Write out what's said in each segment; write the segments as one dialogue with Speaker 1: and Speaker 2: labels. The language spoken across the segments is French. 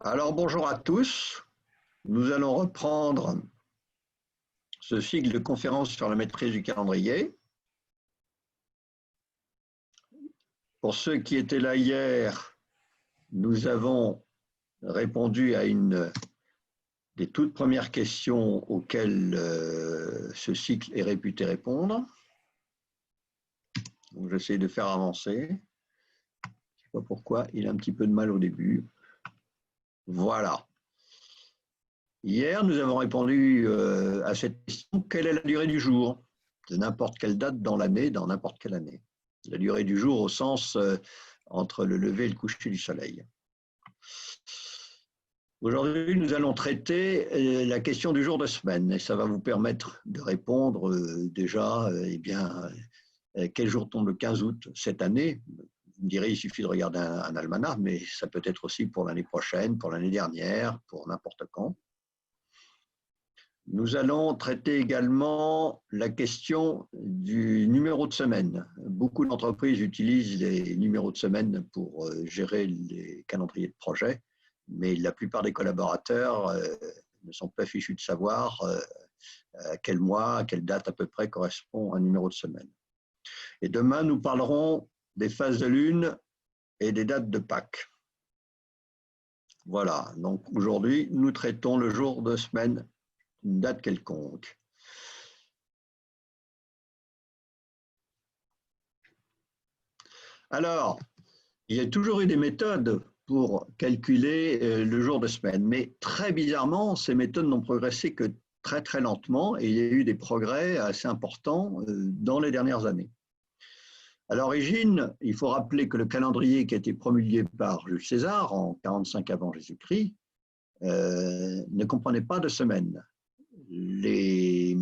Speaker 1: Alors bonjour à tous, nous allons reprendre ce cycle de conférences sur la maîtrise du calendrier. Pour ceux qui étaient là hier, nous avons répondu à une des toutes premières questions auxquelles ce cycle est réputé répondre. Donc j'essaie de faire avancer. Je ne sais pas pourquoi, il a un petit peu de mal au début. Voilà. Hier, nous avons répondu à cette question, quelle est la durée du jour de n'importe quelle date dans l'année, dans n'importe quelle année. La durée du jour au sens entre le lever et le coucher du soleil. Aujourd'hui, nous allons traiter la question du jour de semaine et ça va vous permettre de répondre déjà, quel jour tombe le 15 août cette année. Vous me direz, il suffit de regarder un almanach, mais ça peut être aussi pour l'année prochaine, pour l'année dernière, pour n'importe quand. Nous allons traiter également la question du numéro de semaine. Beaucoup d'entreprises utilisent les numéros de semaine pour gérer les calendriers de projet, mais la plupart des collaborateurs ne sont pas fichus de savoir à quel mois, à quelle date à peu près correspond un numéro de semaine. Et demain, nous parlerons des phases de lune et des dates de Pâques. Voilà, donc aujourd'hui, nous traitons le jour de semaine, une date quelconque. Alors, il y a toujours eu des méthodes pour calculer le jour de semaine, mais très bizarrement, ces méthodes n'ont progressé que très très lentement et il y a eu des progrès assez importants dans les dernières années. À l'origine, il faut rappeler que le calendrier qui a été promulgué par Jules César en 45 avant Jésus-Christ ne comprenait pas de semaines. Les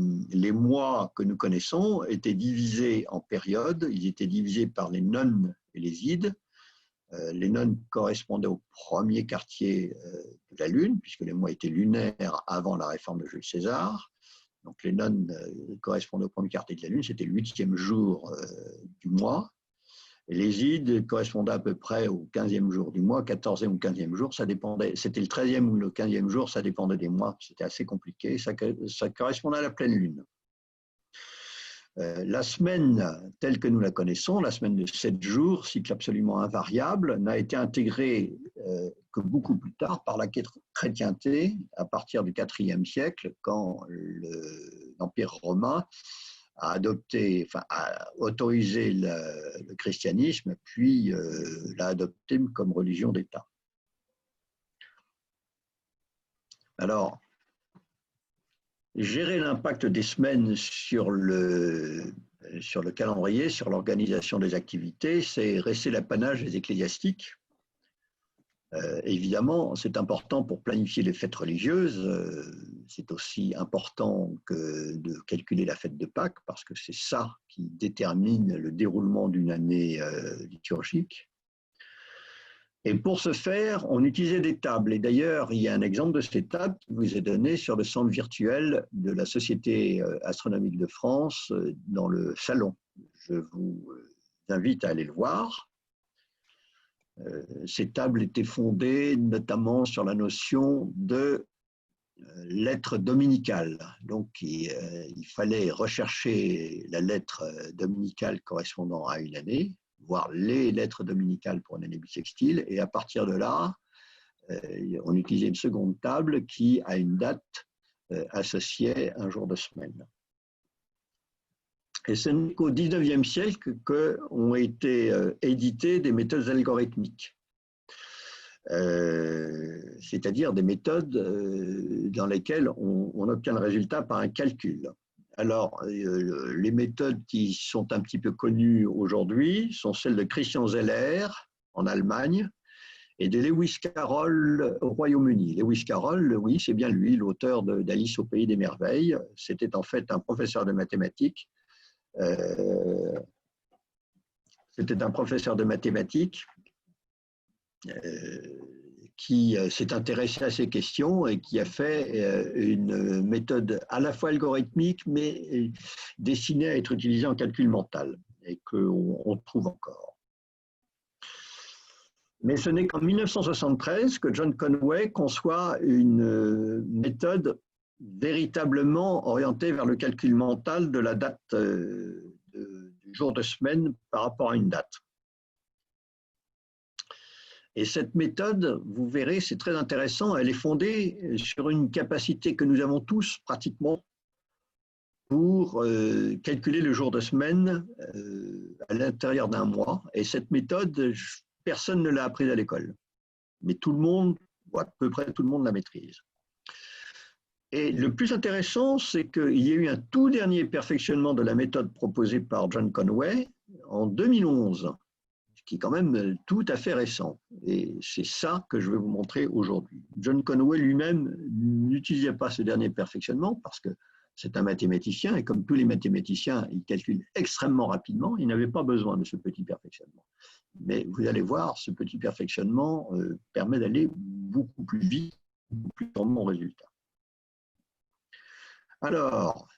Speaker 1: mois que nous connaissons étaient divisés en périodes, ils étaient divisés par les nonnes et les ides. Les nonnes correspondaient au premier quartier de la Lune, puisque les mois étaient lunaires avant la réforme de Jules César. Donc les nonnes correspondaient au premier quartier de la Lune, c'était le 8e jour du mois. Et les ides correspondaient à peu près au 15e jour du mois, 14e ou 15e jour, ça dépendait, c'était le 13e ou le 15e jour, ça dépendait des mois, c'était assez compliqué, ça correspondait à la pleine lune. La semaine telle que nous la connaissons, la semaine de 7 jours, cycle absolument invariable, n'a été intégrée que beaucoup plus tard par la chrétienté, à partir du IVe siècle, quand l'Empire romain a autorisé le christianisme, puis l'a adopté comme religion d'État. Alors, gérer l'impact des semaines sur le calendrier, sur l'organisation des activités, c'est rester l'apanage des ecclésiastiques. Évidemment, c'est important pour planifier les fêtes religieuses. C'est aussi important que de calculer la fête de Pâques, parce que c'est ça qui détermine le déroulement d'une année liturgique. Et pour ce faire, on utilisait des tables. Et d'ailleurs, il y a un exemple de ces tables qui vous est donné sur le centre virtuel de la Société astronomique de France dans le salon. Je vous invite à aller le voir. Ces tables étaient fondées notamment sur la notion de lettre dominicale. Donc, il fallait rechercher la lettre dominicale correspondant à une année, voire les lettres dominicales pour une année bissextile, et à partir de là, on utilisait une seconde table qui a une date associée à un jour de semaine. Et ce n'est qu'au XIXe siècle qu'ont été éditées des méthodes algorithmiques, c'est-à-dire des méthodes dans lesquelles on obtient le résultat par un calcul. Alors, les méthodes qui sont un petit peu connues aujourd'hui sont celles de Christian Zeller en Allemagne et de Lewis Carroll au Royaume-Uni. Lewis Carroll, oui, c'est bien lui, l'auteur d'Alice au pays des merveilles. C'était en fait un professeur de mathématiques. C'était un professeur de mathématiques qui s'est intéressé à ces questions et qui a fait une méthode à la fois algorithmique, mais destinée à être utilisée en calcul mental et qu'on trouve encore. Mais ce n'est qu'en 1973 que John Conway conçoit une méthode véritablement orientée vers le calcul mental de la date du jour de semaine par rapport à une date. Et cette méthode, vous verrez, c'est très intéressant, elle est fondée sur une capacité que nous avons tous pratiquement pour calculer le jour de semaine à l'intérieur d'un mois. Et cette méthode, personne ne l'a apprise à l'école. Mais tout le monde, ou à peu près tout le monde la maîtrise. Et le plus intéressant, c'est qu'il y a eu un tout dernier perfectionnement de la méthode proposée par John Conway en 2011, ce qui est quand même tout à fait récent. Et c'est ça que je vais vous montrer aujourd'hui. John Conway lui-même n'utilisait pas ce dernier perfectionnement parce que c'est un mathématicien et comme tous les mathématiciens, il calcule extrêmement rapidement. Il n'avait pas besoin de ce petit perfectionnement. Mais vous allez voir, ce petit perfectionnement permet d'aller beaucoup plus vite, beaucoup plus sûrement au résultat. Alors,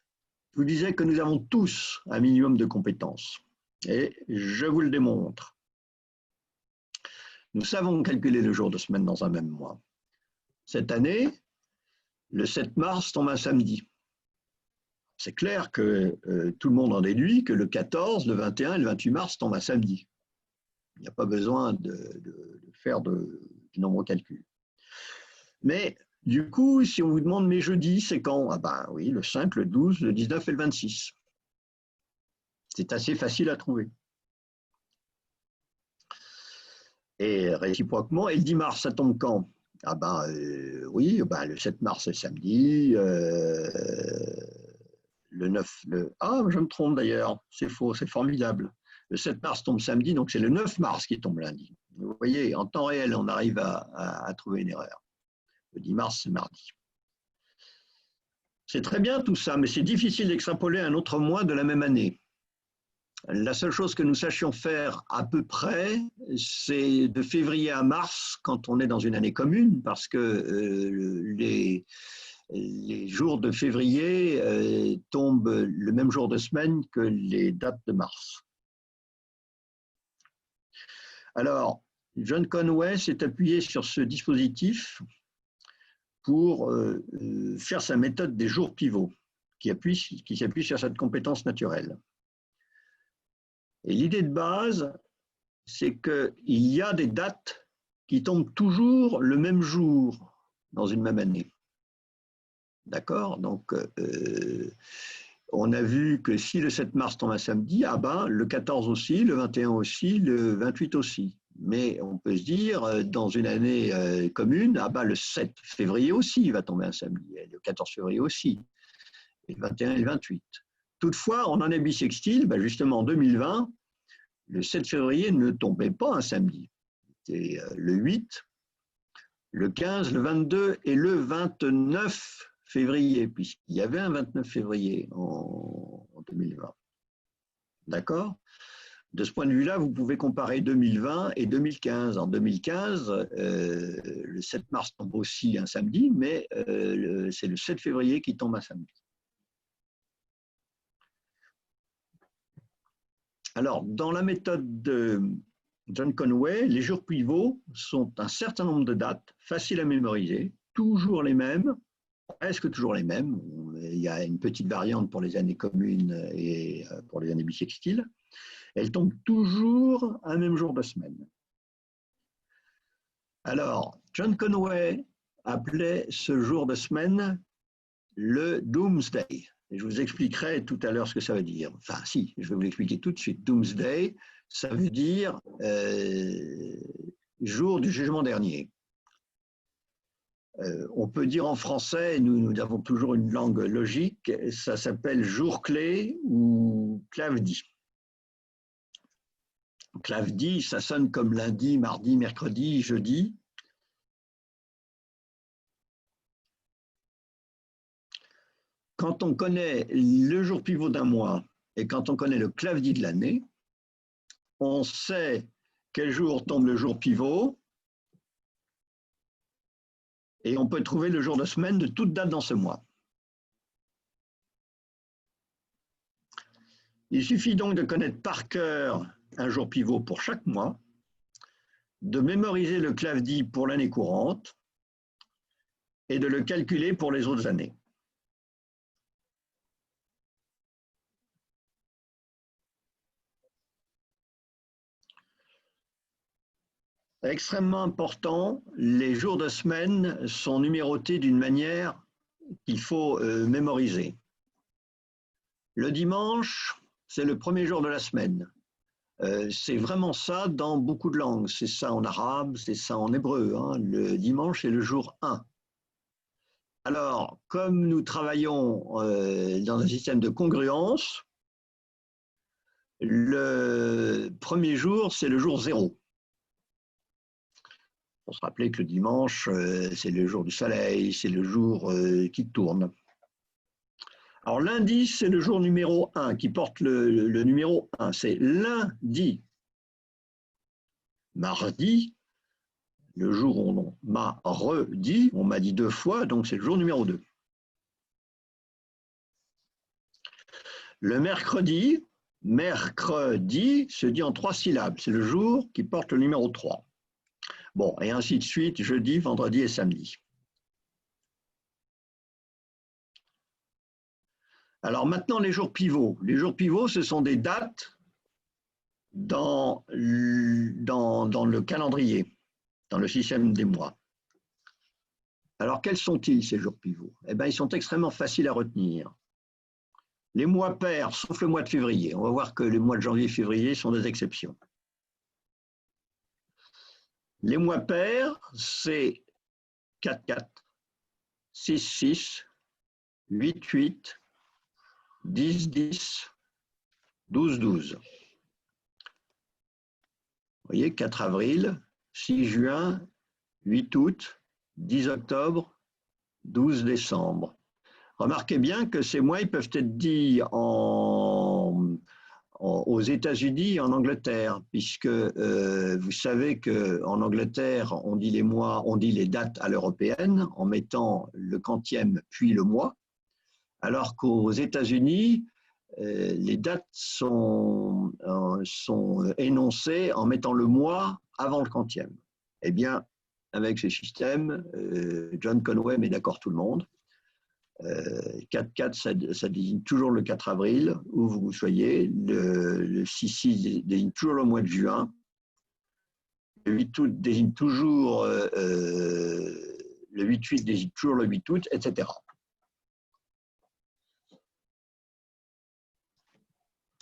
Speaker 1: je vous disais que nous avons tous un minimum de compétences. Et je vous le démontre. Nous savons calculer le jour de semaine dans un même mois. Cette année, le 7 mars tombe un samedi. C'est clair que tout le monde en déduit que le 14, le 21 et le 28 mars tombent un samedi. Il n'y a pas besoin de faire de nombreux calculs. Mais du coup, si on vous demande mes jeudis, c'est quand? Ah ben oui, le 5, le 12, le 19 et le 26. C'est assez facile à trouver. Et réciproquement, et le 10 mars, ça tombe quand? Ah ben oui, ben, le 7 mars, c'est samedi. Le 9, ah, je me trompe d'ailleurs, c'est faux, c'est formidable. Le 7 mars tombe samedi, donc c'est le 9 mars qui tombe lundi. Vous voyez, en temps réel, on arrive à trouver une erreur. Le 10 mars, c'est mardi. C'est très bien tout ça, mais c'est difficile d'extrapoler un autre mois de la même année. La seule chose que nous sachions faire à peu près, c'est de février à mars, quand on est dans une année commune, parce que les jours de février tombent le même jour de semaine que les dates de mars. Alors, John Conway s'est appuyé sur ce dispositif pour faire sa méthode des jours pivots, qui s'appuie sur cette compétence naturelle. Et l'idée de base, c'est qu'il y a des dates qui tombent toujours le même jour dans une même année. D'accord? Donc, on a vu que si le 7 mars tombe un samedi, ah ben, le 14 aussi, le 21 aussi, le 28 aussi. Mais on peut se dire, dans une année commune, ah ben, le 7 février aussi va tomber un samedi, et le 14 février aussi, et le 21 et le 28. Toutefois, en année bissextile, ben justement en 2020, le 7 février ne tombait pas un samedi. C'était le 8, le 15, le 22 et le 29 février, puisqu'il y avait un 29 février en 2020. D'accord? De ce point de vue-là, vous pouvez comparer 2020 et 2015. En 2015, le 7 mars tombe aussi un samedi, mais c'est le 7 février qui tombe un samedi. Alors, dans la méthode de John Conway, les jours pivots sont un certain nombre de dates, faciles à mémoriser, toujours les mêmes, presque toujours les mêmes. Il y a une petite variante pour les années communes et pour les années bissextiles. Elles tombent toujours un même jour de semaine. Alors, John Conway appelait ce jour de semaine le Doomsday. Et je vous expliquerai tout à l'heure ce que ça veut dire. Enfin, si, je vais vous l'expliquer tout de suite. Doomsday, ça veut dire jour du jugement dernier. On peut dire en français, nous avons toujours une langue logique, ça s'appelle jour clé ou clavedi. Clavedi, ça sonne comme lundi, mardi, mercredi, jeudi. Quand on connaît le jour pivot d'un mois et quand on connaît le clavedi de l'année, on sait quel jour tombe le jour pivot et on peut trouver le jour de semaine de toute date dans ce mois. Il suffit donc de connaître par cœur un jour pivot pour chaque mois, de mémoriser le CLAFDI pour l'année courante et de le calculer pour les autres années. Extrêmement important, les jours de semaine sont numérotés d'une manière qu'il faut mémoriser. Le dimanche, c'est le premier jour de la semaine. C'est vraiment ça dans beaucoup de langues. C'est ça en arabe, c'est ça en hébreu. Hein. Le dimanche est le jour 1. Alors, comme nous travaillons dans un système de congruence, le premier jour, c'est le jour 0. Il faut se rappeler que le dimanche, c'est le jour du soleil, c'est le jour qui tourne. Alors lundi, c'est le jour numéro 1 qui porte le numéro 1, c'est lundi. Mardi, le jour où on m'a redit, on m'a dit 2 fois, donc c'est le jour numéro 2. Le mercredi se dit en 3 syllabes, c'est le jour qui porte le numéro 3. Bon, et ainsi de suite, jeudi, vendredi et samedi. Alors maintenant, les jours pivots. Les jours pivots, ce sont des dates dans le calendrier, dans le système des mois. Alors, quels sont-ils, ces jours pivots? Eh bien, ils sont extrêmement faciles à retenir. Les mois pairs, sauf le mois de février. On va voir que les mois de janvier et février sont des exceptions. Les mois pairs, c'est 4-4, 6-6, 8-8, 10-10, 12-12. Vous voyez, 4 avril, 6 juin, 8 août, 10 octobre, 12 décembre. Remarquez bien que ces mois ils peuvent être dits aux États-Unis et en Angleterre, puisque vous savez qu'en Angleterre, on dit les mois, on dit les dates à l'européenne en mettant le quantième puis le mois, alors qu'aux États-Unis, les dates sont énoncées en mettant le mois avant le quantième. Eh bien, avec ce système, John Conway met d'accord tout le monde. 4-4, ça désigne toujours le 4 avril, où vous soyez. Le 6-6 désigne toujours le mois de juin. Le 8 août désigne toujours le 8-8 désigne toujours le 8 août, etc.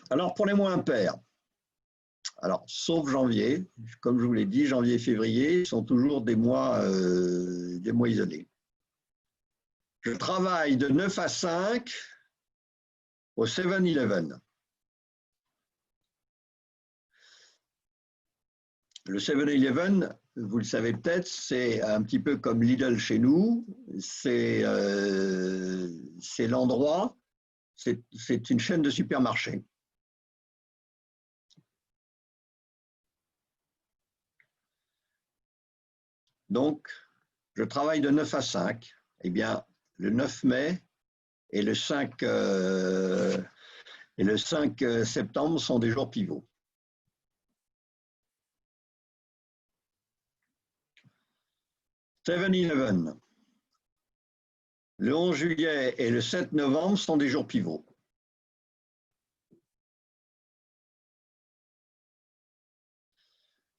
Speaker 1: Alors, pour les mois impairs, alors, sauf janvier, comme je vous l'ai dit, janvier et février sont toujours des mois isolés. Je travaille de 9 à 5 au 7-Eleven. Le 7-Eleven, vous le savez peut-être, c'est un petit peu comme Lidl chez nous. C'est l'endroit, c'est une chaîne de supermarchés. Donc, je travaille de 9 à 5. Eh bien, le 9 mai et le 5 septembre sont des jours pivots. « 7-Eleven ». Le 11 juillet et le 7 novembre sont des jours pivots.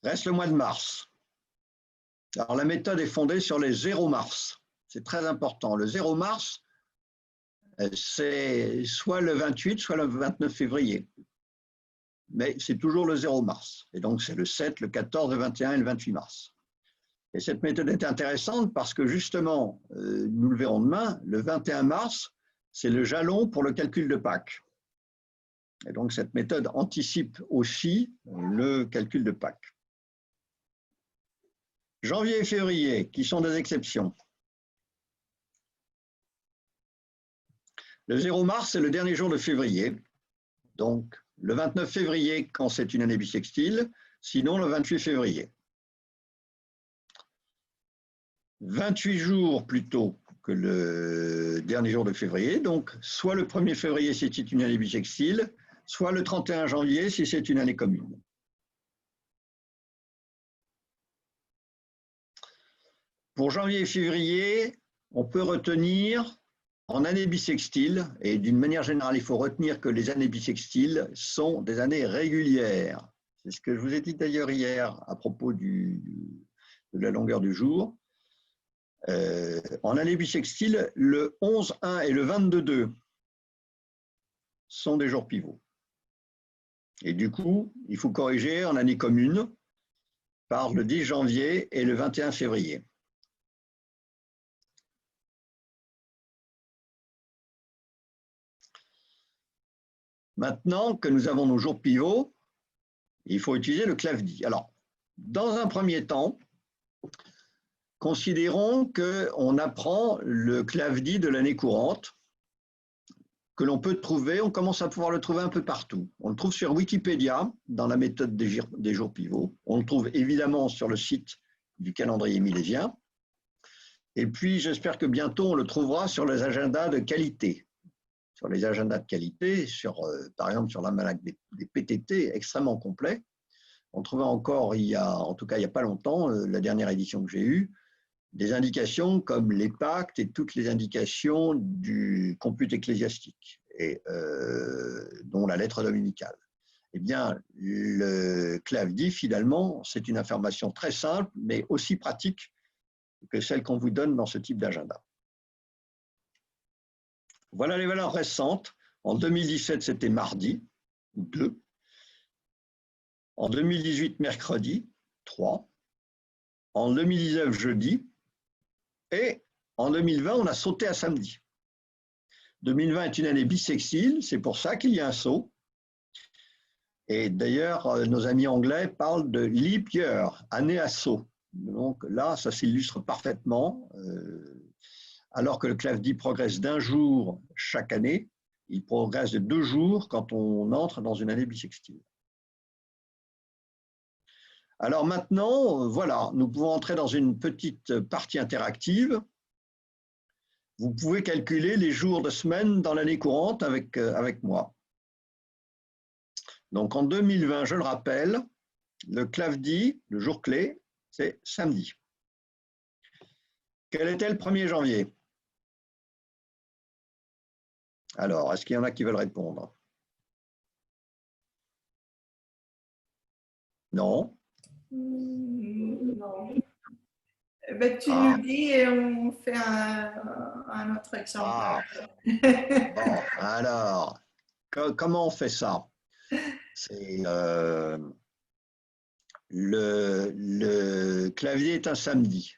Speaker 1: Reste le mois de mars. Alors, la méthode est fondée sur les 0 mars. C'est très important. Le 0 mars, c'est soit le 28, soit le 29 février. Mais c'est toujours le 0 mars. Et donc, c'est le 7, le 14, le 21 et le 28 mars. Et cette méthode est intéressante parce que justement, nous le verrons demain, le 21 mars, c'est le jalon pour le calcul de Pâques. Et donc, cette méthode anticipe aussi le calcul de Pâques. Janvier et février, qui sont des exceptions. Le 0 mars, c'est le dernier jour de février. Donc, le 29 février, quand c'est une année bissextile, sinon le 28 février. 28 jours plutôt que le dernier jour de février. Donc, soit le 1er février si c'est une année bissextile, soit le 31 janvier si c'est une année commune. Pour janvier et février, on peut retenir en année bissextile, et d'une manière générale, il faut retenir que les années bissextiles sont des années régulières. C'est ce que je vous ai dit d'ailleurs hier à propos de la longueur du jour. En année bissextile, le 11-1 et le 22-2 sont des jours pivots. Et du coup, il faut corriger en année commune par le 10 janvier et le 21 février. Maintenant que nous avons nos jours pivots, il faut utiliser le CLAFDI. Alors, dans un premier temps, considérons qu'on apprend le CLAFDI de l'année courante, que l'on peut trouver, on commence à pouvoir le trouver un peu partout. On le trouve sur Wikipédia, dans la méthode des jours pivots. On le trouve évidemment sur le site du calendrier milésien. Et puis, j'espère que bientôt, on le trouvera sur les agendas de qualité. Sur les agendas de qualité, par exemple sur l'almanach des PTT, extrêmement complet. On trouvait encore, en tout cas il n'y a pas longtemps, la dernière édition que j'ai eue, des indications comme les pactes et toutes les indications du compute ecclésiastique, dont la lettre dominicale. Eh bien, le CLAFDI, finalement, c'est une information très simple, mais aussi pratique que celle qu'on vous donne dans ce type d'agenda. Voilà les valeurs récentes. En 2017, c'était mardi, 2. En 2018, mercredi, 3. En 2019, jeudi. Et en 2020, on a sauté à samedi. 2020 est une année bissextile, c'est pour ça qu'il y a un saut. Et d'ailleurs, nos amis anglais parlent de leap year, année à saut. Donc là, ça s'illustre parfaitement. Alors que le CLAFDI progresse d'un jour chaque année, il progresse de 2 jours quand on entre dans une année bissextile. Alors maintenant, voilà, nous pouvons entrer dans une petite partie interactive. Vous pouvez calculer les jours de semaine dans l'année courante avec moi. Donc en 2020, je le rappelle, le CLAFDI, le jour clé, c'est samedi. Quel était le 1er janvier ? Alors, est-ce qu'il y en a qui veulent répondre? Non?
Speaker 2: Non. Ben, tu nous dis et on fait un autre exemple.
Speaker 1: Bon, alors, comment on fait ça? C'est le clavier est un samedi.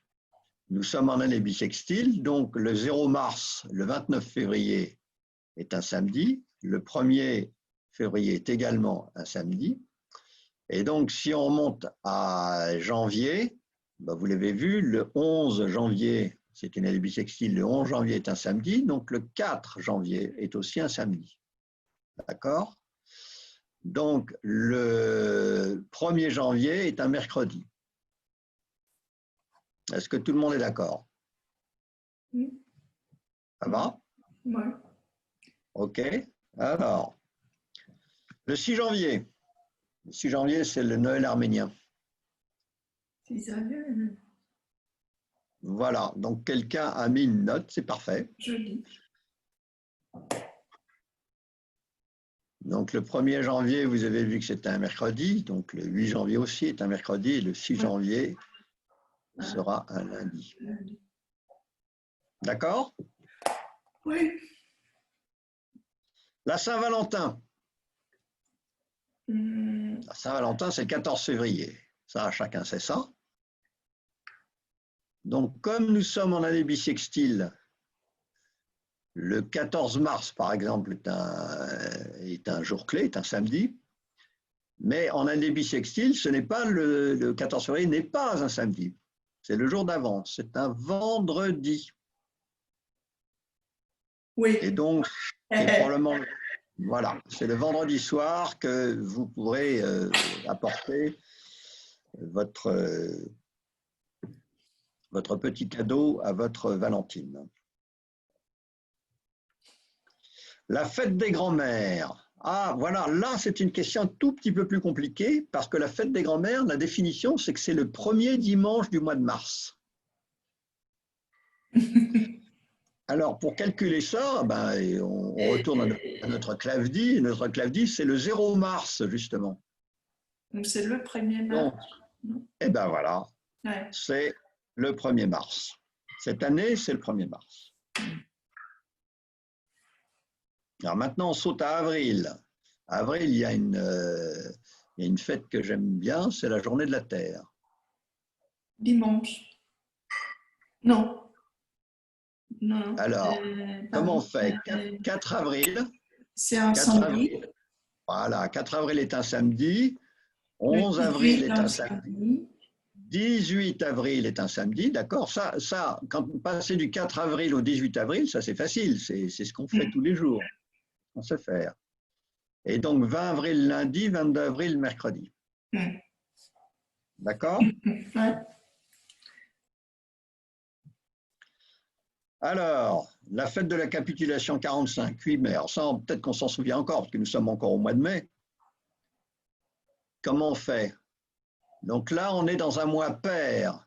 Speaker 1: Nous sommes en année bissextile, donc le 0 mars, le 29 février est un samedi, le 1er février est également un samedi. Et donc, si on remonte à janvier, ben vous l'avez vu, le 11 janvier, c'est une année bissextile, le 11 janvier est un samedi, donc le 4 janvier est aussi un samedi. D'accord? Donc, le 1er janvier est un mercredi. Est-ce que tout le monde est d'accord? Ça va?
Speaker 2: Oui.
Speaker 1: OK. Alors, le 6 janvier. Le 6 janvier, c'est le Noël arménien.
Speaker 2: 6 janvier.
Speaker 1: Voilà. Donc, quelqu'un a mis une note, c'est parfait.
Speaker 2: Joli.
Speaker 1: Donc, le 1er janvier, vous avez vu que c'était un mercredi. Donc, le 8 janvier aussi est un mercredi. Et le 6 janvier sera un lundi. D'accord?
Speaker 2: Oui.
Speaker 1: La Saint-Valentin. La Saint-Valentin, c'est le 14 février. Ça, chacun sait ça. Donc, comme nous sommes en année bissextile, le 14 mars, par exemple, est un jour clé, est un samedi. Mais en année bissextile, ce n'est pas le 14 février n'est pas un samedi. C'est le jour d'avant. C'est un vendredi.
Speaker 2: Oui.
Speaker 1: Et donc, c'est probablement, voilà, c'est le vendredi soir que vous pourrez apporter votre petit cadeau à votre Valentine. La fête des grands-mères. Ah, voilà, là, c'est une question un tout petit peu plus compliquée parce que la fête des grands-mères, la définition, c'est que c'est le 1er dimanche du mois de mars. Alors, pour calculer ça, ben, on retourne à notre clave-10. Notre clave-10, c'est le 0 mars, justement.
Speaker 2: Donc, c'est le 1er
Speaker 1: Donc,
Speaker 2: mars.
Speaker 1: eh ben voilà,
Speaker 2: Ouais.
Speaker 1: c'est le 1er mars. Cette année, c'est le 1er mars. Alors maintenant, on saute à avril. À avril, il y a une fête que j'aime bien, c'est la journée de la Terre.
Speaker 2: Dimanche. Non. Non.
Speaker 1: Alors, comment on fait?
Speaker 2: Euh,
Speaker 1: 4 avril.
Speaker 2: c'est un
Speaker 1: 4
Speaker 2: samedi.
Speaker 1: avril. Voilà, 4 avril est un samedi.
Speaker 2: Le
Speaker 1: 11 avril
Speaker 2: 18,
Speaker 1: est
Speaker 2: un
Speaker 1: un samedi.
Speaker 2: samedi.
Speaker 1: 18 avril est un samedi, d'accord. Ça, quand on passe du 4 avril au 18 avril, ça c'est facile, c'est ce qu'on fait tous les jours, on sait faire. Et donc 20 avril lundi, 22 avril mercredi. D'accord?
Speaker 2: Ouais.
Speaker 1: Alors, la fête de la capitulation 45, 8 mai. Alors ça, peut-être qu'on s'en souvient encore, parce que nous sommes encore au mois de mai. Comment on fait? Donc là, on est dans un mois pair.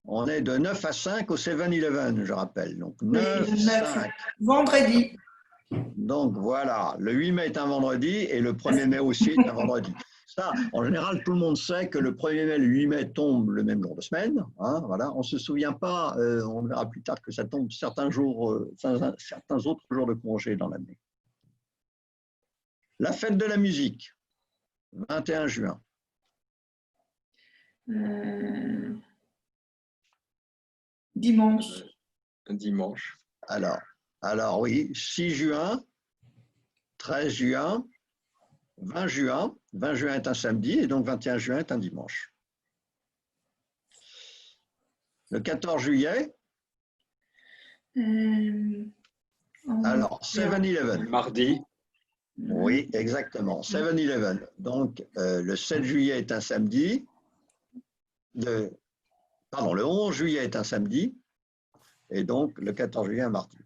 Speaker 1: On est de 9 à 5 au 7-Eleven, je rappelle. Donc 9,
Speaker 2: Oui, le 9.
Speaker 1: 5.
Speaker 2: Vendredi.
Speaker 1: Donc voilà, le 8 mai est un vendredi et le 1er mai aussi est un vendredi. Ça, en général, tout le monde sait que le 1er mai et le 8 mai tombent le même jour de semaine. Hein, voilà. On ne se souvient pas, on verra plus tard que ça tombe certains autres jours de congé dans l'année. La fête de la musique, 21 juin.
Speaker 2: Dimanche.
Speaker 3: Un dimanche.
Speaker 1: Alors oui, 6 juin, 13 juin, 20 juin. 20 juin est un samedi et donc 21 juin est un dimanche. Le 14 juillet. Alors, 7-Eleven.
Speaker 3: Mardi.
Speaker 1: Oui, exactement. 7-Eleven. Donc, le 7 juillet est un samedi. Le 11 juillet est un samedi. Et donc, le 14 juillet, un mardi.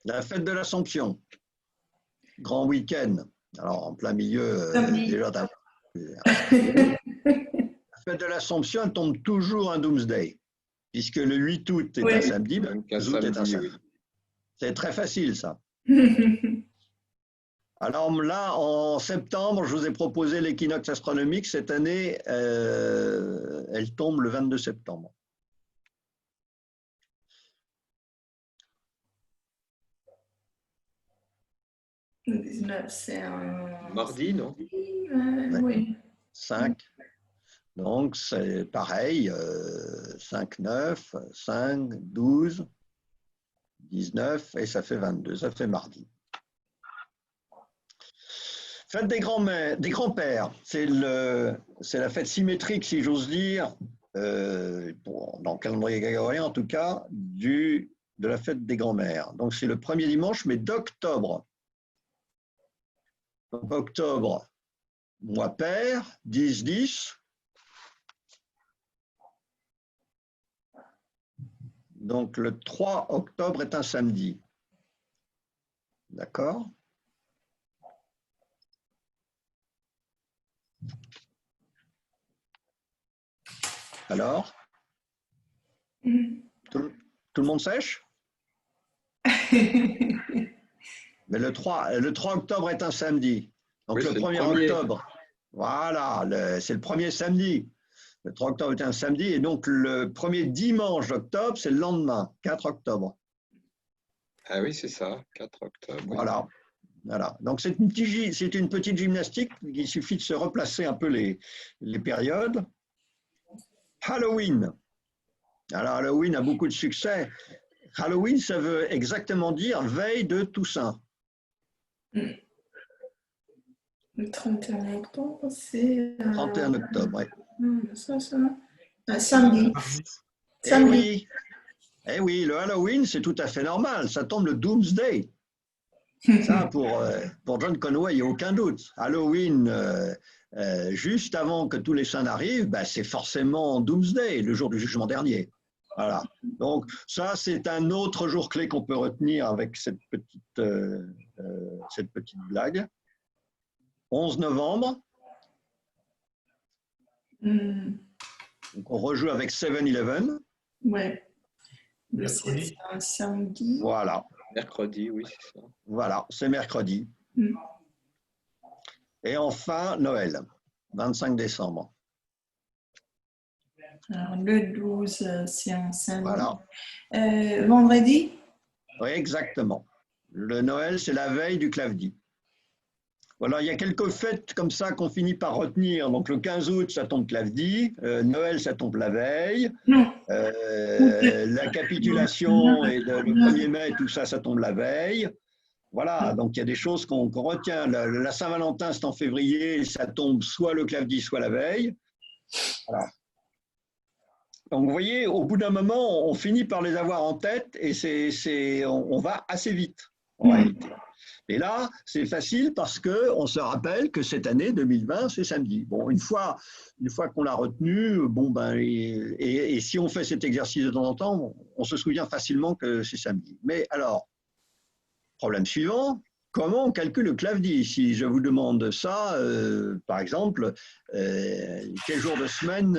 Speaker 1: La fête de l'Assomption. Grand week-end. Alors, en plein milieu, déjà d'un. La fête de l'Assomption, elle tombe toujours un Doomsday. Puisque le 8 août est un samedi, le 12 août est un samedi. Oui. C'est très facile, ça. Alors là, en septembre, je vous ai proposé l'équinoxe astronomique. Cette année, elle tombe le 22 septembre.
Speaker 2: Le 19, c'est un
Speaker 3: mardi, non?
Speaker 2: Oui.
Speaker 1: 5. Donc, c'est pareil, 5, 9, 5, 12, 19, et ça fait 22, ça fait mardi. Fête des grands-pères, c'est la fête symétrique, si j'ose dire, dans le calendrier grégorien en tout cas, de la fête des grands-mères. Donc c'est le premier dimanche, mais d'octobre. Donc octobre, mois pair, 10-10. Donc le 3 octobre est un samedi. D'accord ? Alors, tout le monde sèche? Mais le 3 octobre est un samedi. Donc oui, le 1er octobre, voilà, c'est le premier samedi. Le 3 octobre est un samedi et donc le premier dimanche d'octobre, c'est le lendemain, 4 octobre.
Speaker 3: Ah oui, c'est ça, 4 octobre.
Speaker 1: Voilà.
Speaker 3: Oui.
Speaker 1: Voilà. Donc c'est une petite gymnastique, il suffit de se replacer un peu les périodes. Halloween. Alors Halloween a beaucoup de succès. Halloween, ça veut exactement dire veille de Toussaint.
Speaker 2: Le 31 octobre, c'est…
Speaker 1: 31 octobre, oui.
Speaker 2: Ça. Samedi.
Speaker 1: Samedi. Eh oui, le Halloween, c'est tout à fait normal. Ça tombe le Doomsday. Ça, pour John Conway, il n'y a aucun doute. Halloween, juste avant que tous les saints n'arrivent, c'est forcément Doomsday, le jour du jugement dernier. Voilà. Donc, ça, c'est un autre jour clé qu'on peut retenir avec cette petite blague. 11 novembre. Donc, on rejoue avec 7-Eleven.
Speaker 2: Ouais. Le 7, c'est un samedi.
Speaker 1: Voilà,
Speaker 3: Mercredi, oui, c'est ça.
Speaker 1: voilà, c'est mercredi.
Speaker 2: Mm.
Speaker 1: Et enfin, Noël, 25 décembre.
Speaker 2: Alors, le 12, c'est un samedi.
Speaker 1: Voilà,
Speaker 2: Vendredi?
Speaker 1: oui, exactement. Le Noël, c'est la veille du Clavdi. Voilà, il y a quelques fêtes comme ça qu'on finit par retenir. Donc le 15 août, ça tombe Clavdi. Noël, ça tombe la veille.
Speaker 2: Non.
Speaker 1: La capitulation et le 1er mai, tout ça, ça tombe la veille. Voilà, donc il y a des choses qu'on retient. La Saint-Valentin, c'est en février, ça tombe soit le Clavdi, soit la veille. Voilà. Donc vous voyez, au bout d'un moment, on finit par les avoir en tête et on va assez vite en réalité. Et là, c'est facile parce qu'on se rappelle que cette année 2020, c'est samedi. Bon, une fois qu'on l'a retenu, bon, et si on fait cet exercice de temps en temps, on se souvient facilement que c'est samedi. Mais alors, problème suivant, comment on calcule le Clavdi? Si je vous demande ça, par exemple, quel jour de semaine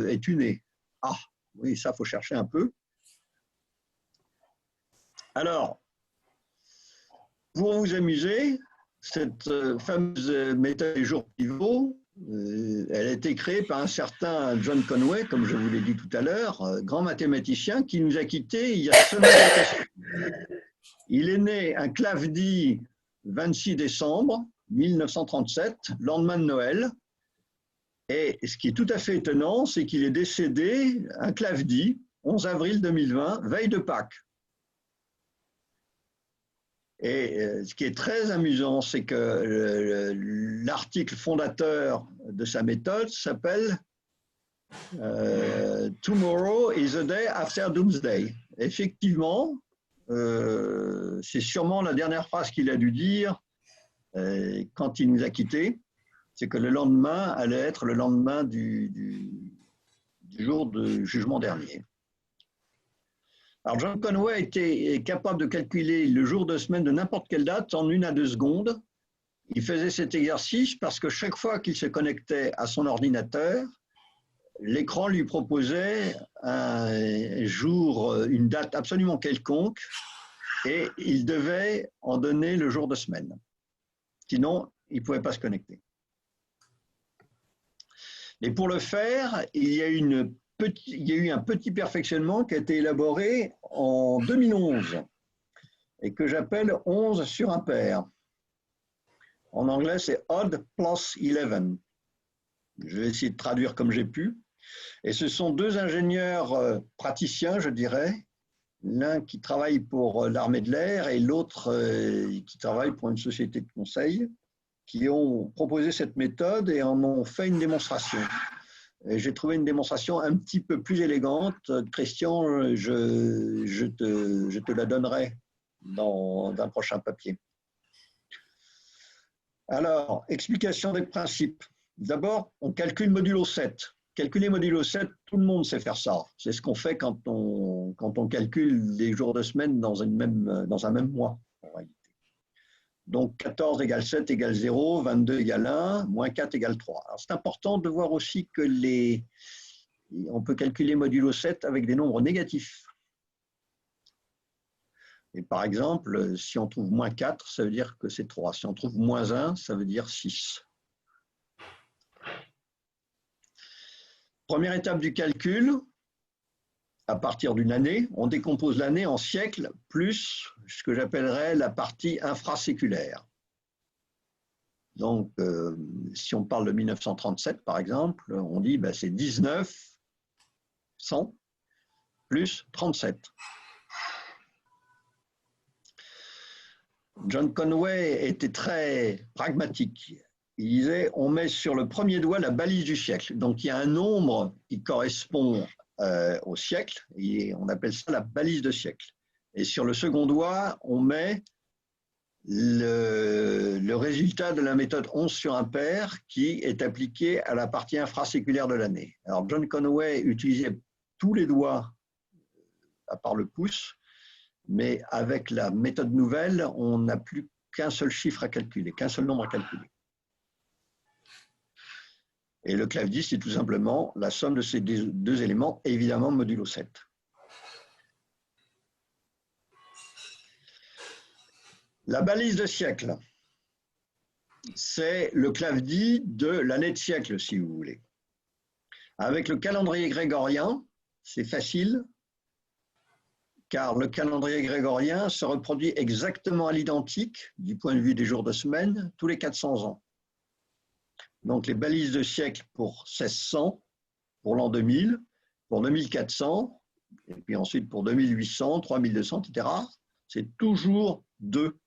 Speaker 1: es-tu né? Ah, oui, ça, il faut chercher un peu. Alors, pour vous amuser, cette fameuse méthode des jours pivots, elle a été créée par un certain John Conway, comme je vous l'ai dit tout à l'heure, grand mathématicien qui nous a quittés il y a seulement quelques semaines. Il est né un Clavdi 26 décembre 1937, lendemain de Noël. Et ce qui est tout à fait étonnant, c'est qu'il est décédé un Clavdi 11 avril 2020, veille de Pâques. Et ce qui est très amusant, c'est que l'article fondateur de sa méthode s'appelle Tomorrow is the day after Doomsday. Effectivement, c'est sûrement la dernière phrase qu'il a dû dire quand il nous a quittés, c'est que le lendemain allait être le lendemain du jour de jugement dernier. Alors John Conway était capable de calculer le jour de semaine de n'importe quelle date en 1 à 2 secondes. Il faisait cet exercice parce que chaque fois qu'il se connectait à son ordinateur, l'écran lui proposait un jour, une date absolument quelconque, et il devait en donner le jour de semaine. Sinon, il ne pouvait pas se connecter. Et pour le faire, il y a eu un petit perfectionnement qui a été élaboré en 2011 et que j'appelle 11 sur impair. En anglais, c'est odd plus 11. Je vais essayer de traduire comme j'ai pu. Et ce sont deux ingénieurs praticiens, je dirais, l'un qui travaille pour l'armée de l'air et l'autre qui travaille pour une société de conseil, qui ont proposé cette méthode et en ont fait une démonstration. J'ai trouvé une démonstration un petit peu plus élégante. Christian, je te la donnerai dans un prochain papier. Alors, explication des principes. D'abord, on calcule modulo 7. Calculer modulo 7, tout le monde sait faire ça. C'est ce qu'on fait quand on calcule les jours de semaine dans un même mois, en réalité. Donc 14 égale 7 égale 0, 22 égale 1, moins 4 égale 3. Alors c'est important de voir aussi que on peut calculer modulo 7 avec des nombres négatifs. Et par exemple, si on trouve moins 4, ça veut dire que c'est 3. Si on trouve moins 1, ça veut dire 6. Première étape du calcul, à partir d'une année, on décompose l'année en siècles plus ce que j'appellerais la partie infraséculaire. Donc, si on parle de 1937, par exemple, on dit que c'est 1900 plus 37. John Conway était très pragmatique. Il disait, on met sur le premier doigt la balise du siècle. Donc, il y a un nombre qui correspond au siècle, et on appelle ça la balise de siècle. Et sur le second doigt, on met le résultat de la méthode 11 sur impair qui est appliqué à la partie infraséculaire de l'année. Alors, John Conway utilisait tous les doigts, à part le pouce, mais avec la méthode nouvelle, on n'a plus qu'un seul chiffre à calculer, qu'un seul nombre à calculer. Et le Clavdi, c'est tout simplement la somme de ces deux éléments, évidemment modulo 7. La balise de siècle, c'est le clave-dit de l'année de siècle, si vous voulez. Avec le calendrier grégorien, c'est facile, car le calendrier grégorien se reproduit exactement à l'identique, du point de vue des jours de semaine, tous les 400 ans. Donc les balises de siècle pour 1600, pour l'an 2000, pour 2400, et puis ensuite pour 2800, 3200, etc., c'est toujours 2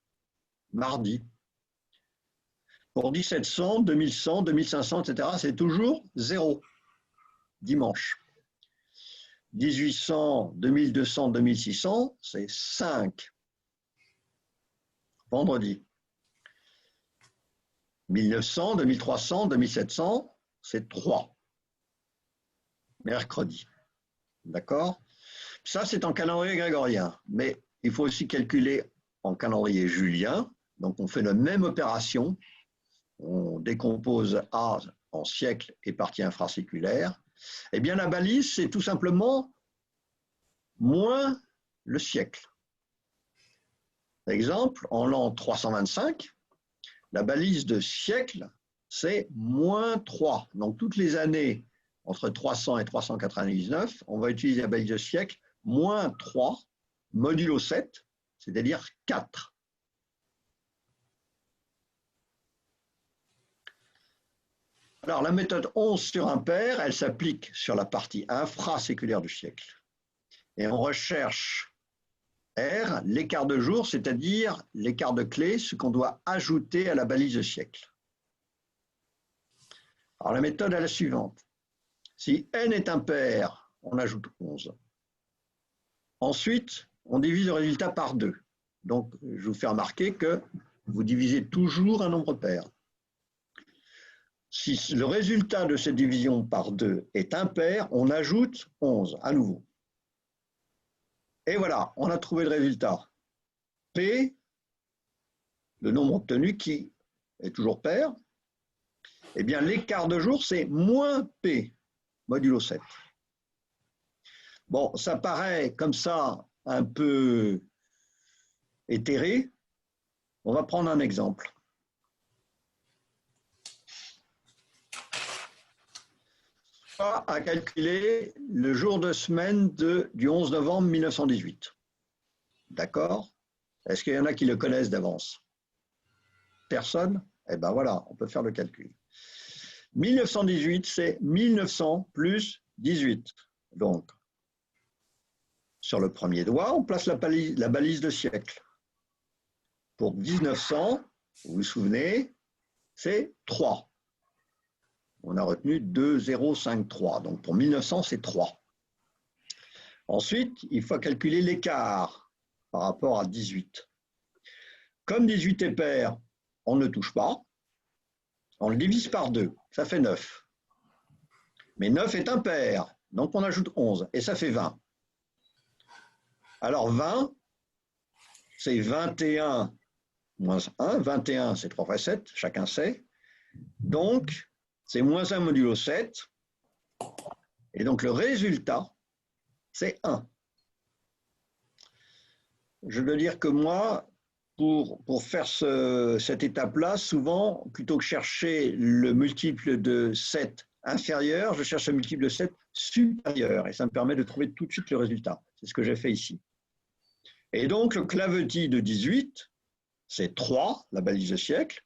Speaker 1: mardi. Pour 1700, 2100, 2500, etc., c'est toujours 0 dimanche. 1800, 2200, 2600, c'est 5 vendredi. 1900, 2300, 2700, c'est 3 mercredi. D'accord? Ça, c'est en calendrier grégorien. Mais il faut aussi calculer en calendrier julien. Donc, on fait la même opération. On décompose A en siècle et partie infraséculaire. Eh bien, la balise, c'est tout simplement moins le siècle. Par exemple, en l'an 325, la balise de siècle, c'est moins 3. Donc, toutes les années entre 300 et 399, on va utiliser la balise de siècle, moins 3, modulo 7, c'est-à-dire 4. Alors, la méthode 11 sur impair, elle s'applique sur la partie infraséculaire du siècle. Et on recherche R, l'écart de jour, c'est-à-dire l'écart de clé, ce qu'on doit ajouter à la balise de siècle. Alors, la méthode est la suivante. Si n est impair, on ajoute 11. Ensuite, on divise le résultat par 2. Donc, je vous fais remarquer que vous divisez toujours un nombre pair. Si le résultat de cette division par 2 est impair, on ajoute 11 à nouveau. Et voilà, on a trouvé le résultat. P, le nombre obtenu qui est toujours pair, eh bien l'écart de jour, c'est moins P, modulo 7. Bon, ça paraît comme ça un peu éthéré. On va prendre un exemple. À calculer le jour de semaine du 11 novembre 1918. D'accord? Est-ce qu'il y en a qui le connaissent d'avance? Personne? Eh bien voilà, on peut faire le calcul. 1918, c'est 1900 plus 18. Donc, sur le premier doigt, on place la balise de siècle. Pour 1900, vous vous souvenez, c'est 3. On a retenu 2053. Donc pour 1900, c'est 3. Ensuite, il faut calculer l'écart par rapport à 18. Comme 18 est pair, on ne touche pas. On le divise par 2. Ça fait 9. Mais 9 est impair. Donc on ajoute 11. Et ça fait 20. Alors 20, c'est 21 moins 1. 21, c'est 3 fois 7. Chacun sait. Donc, c'est moins 1 modulo 7. Et donc, le résultat, c'est 1. Je veux dire que moi, pour faire cette étape-là, souvent, plutôt que chercher le multiple de 7 inférieur, je cherche le multiple de 7 supérieur. Et ça me permet de trouver tout de suite le résultat. C'est ce que j'ai fait ici. Et donc, le clavetis de 18, c'est 3, la balise de siècle,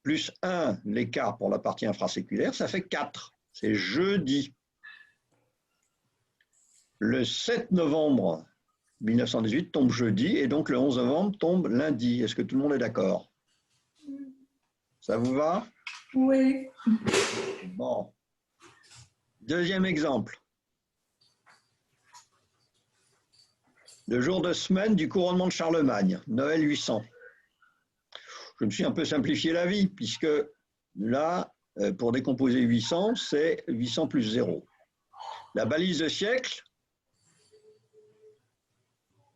Speaker 1: plus 1, l'écart pour la partie infraséculaire, ça fait 4. C'est jeudi. Le 7 novembre 1918 tombe jeudi et donc le 11 novembre tombe lundi. Est-ce que tout le monde est d'accord? Ça vous va?
Speaker 2: Oui.
Speaker 1: Bon. Deuxième exemple. Le jour de semaine du couronnement de Charlemagne, Noël 800. Je me suis un peu simplifié la vie, puisque là, pour décomposer 800, c'est 800 plus 0. La balise de siècle,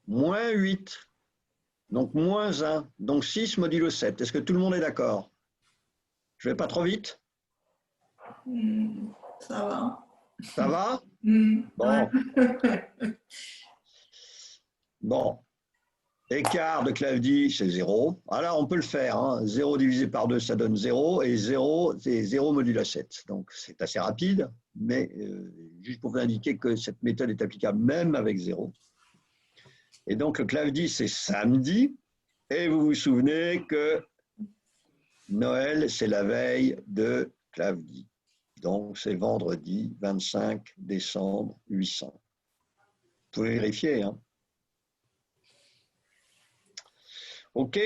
Speaker 1: moins 8, donc moins 1, donc 6 modulo 7. Est-ce que tout le monde est d'accord? Je ne vais pas trop vite?
Speaker 2: Ça va.
Speaker 1: Ça va? Bon. Bon. Écart de Clavdi, c'est 0. Alors, on peut le faire. Hein. 0 divisé par 2, ça donne 0. Et 0, c'est 0 modulo 7. Donc, c'est assez rapide. Mais juste pour vous indiquer que cette méthode est applicable même avec 0. Et donc, le Clavdi, c'est samedi. Et vous vous souvenez que Noël, c'est la veille de Clavdi. Donc, c'est vendredi 25 décembre 800. Vous pouvez vérifier. Hein. OK.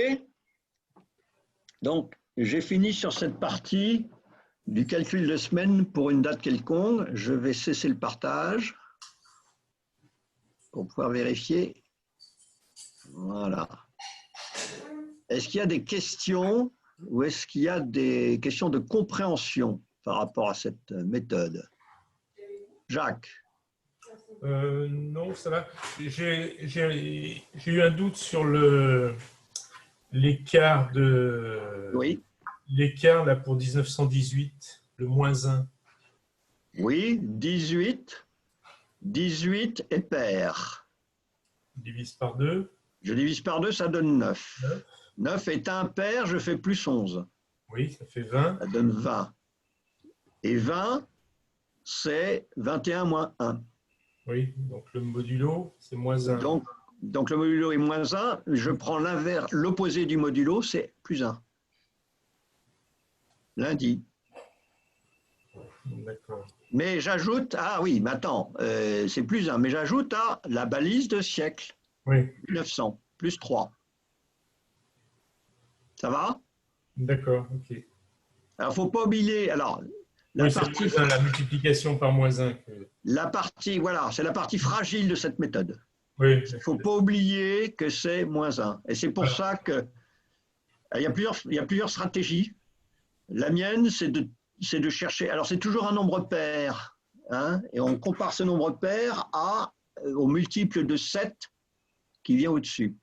Speaker 1: Donc, j'ai fini sur cette partie du calcul de semaine pour une date quelconque. Je vais cesser le partage pour pouvoir vérifier. Voilà. Est-ce qu'il y a des questions ou est-ce qu'il y a des questions de compréhension par rapport à cette méthode? Jacques?
Speaker 4: Non, ça va. J'ai eu un doute sur l'écart
Speaker 1: Oui.
Speaker 4: L'écart là pour 1918, le -1.
Speaker 1: Oui, 18 est pair.
Speaker 4: On divise par 2.
Speaker 1: Je divise par 2, ça donne 9. 9 est impair, je fais plus 11.
Speaker 4: Oui, ça fait 20.
Speaker 1: Ça donne 20. Et 20, c'est 21 moins 1.
Speaker 4: Oui, donc le modulo, c'est -1.
Speaker 1: Donc le modulo est -1. Je prends l'inverse, l'opposé du modulo, c'est +1. Lundi.
Speaker 4: D'accord.
Speaker 1: Mais j'ajoute, ah oui, mais attends, c'est +1, mais j'ajoute à la balise de siècle.
Speaker 4: Oui.
Speaker 1: 900, plus 3. Ça va?
Speaker 4: D'accord, ok.
Speaker 1: Alors, il ne faut pas oublier, alors,
Speaker 4: Oui, c'est -1, la multiplication par -1.
Speaker 1: La partie, voilà, c'est la partie fragile de cette méthode.
Speaker 4: Oui.
Speaker 1: Il ne faut pas oublier que c'est -1. Et c'est pour ça que il y a plusieurs stratégies. La mienne, c'est de chercher, alors c'est toujours un nombre pair, hein, et on compare ce nombre pair au multiple de 7 qui vient au-dessus.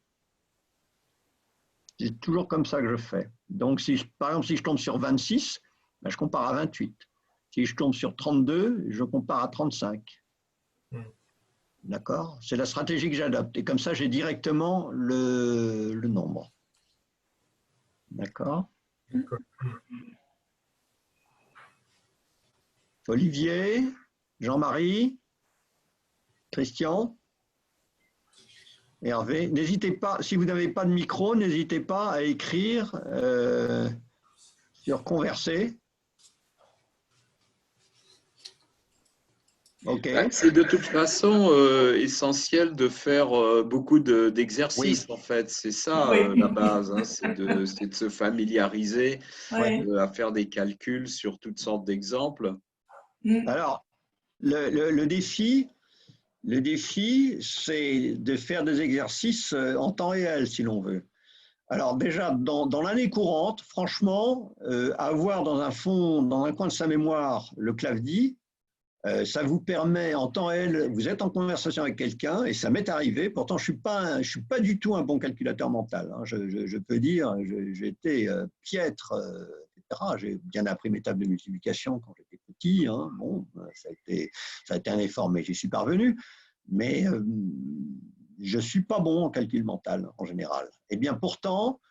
Speaker 1: C'est toujours comme ça que je fais. Donc, par exemple, si je tombe sur 26, ben, je compare à 28. Si je tombe sur 32, je compare à 35. D'accord? C'est la stratégie que j'adopte. Et comme ça, j'ai directement le nombre. D'accord? Olivier, Jean-Marie, Christian, Hervé, n'hésitez pas, si vous n'avez pas de micro, n'hésitez pas à écrire sur Converser. Ok.
Speaker 3: C'est de toute façon essentiel de faire beaucoup d'exercices, en fait. C'est ça la base, hein, c'est de se familiariser à faire des calculs sur toutes sortes d'exemples.
Speaker 1: Alors, le défi, c'est de faire des exercices en temps réel, si l'on veut. Alors déjà, dans l'année courante, franchement, avoir dans un coin de sa mémoire le Clavdi, ça vous permet en temps réel, vous êtes en conversation avec quelqu'un, et ça m'est arrivé, pourtant je ne suis pas du tout un bon calculateur mental, hein, je peux dire, j'ai été piètre, etc. J'ai bien appris mes tables de multiplication quand j'étais petit, hein, bon, ça a été un effort, mais j'y suis parvenu, mais je ne suis pas bon en calcul mental en général. Et bien pourtant,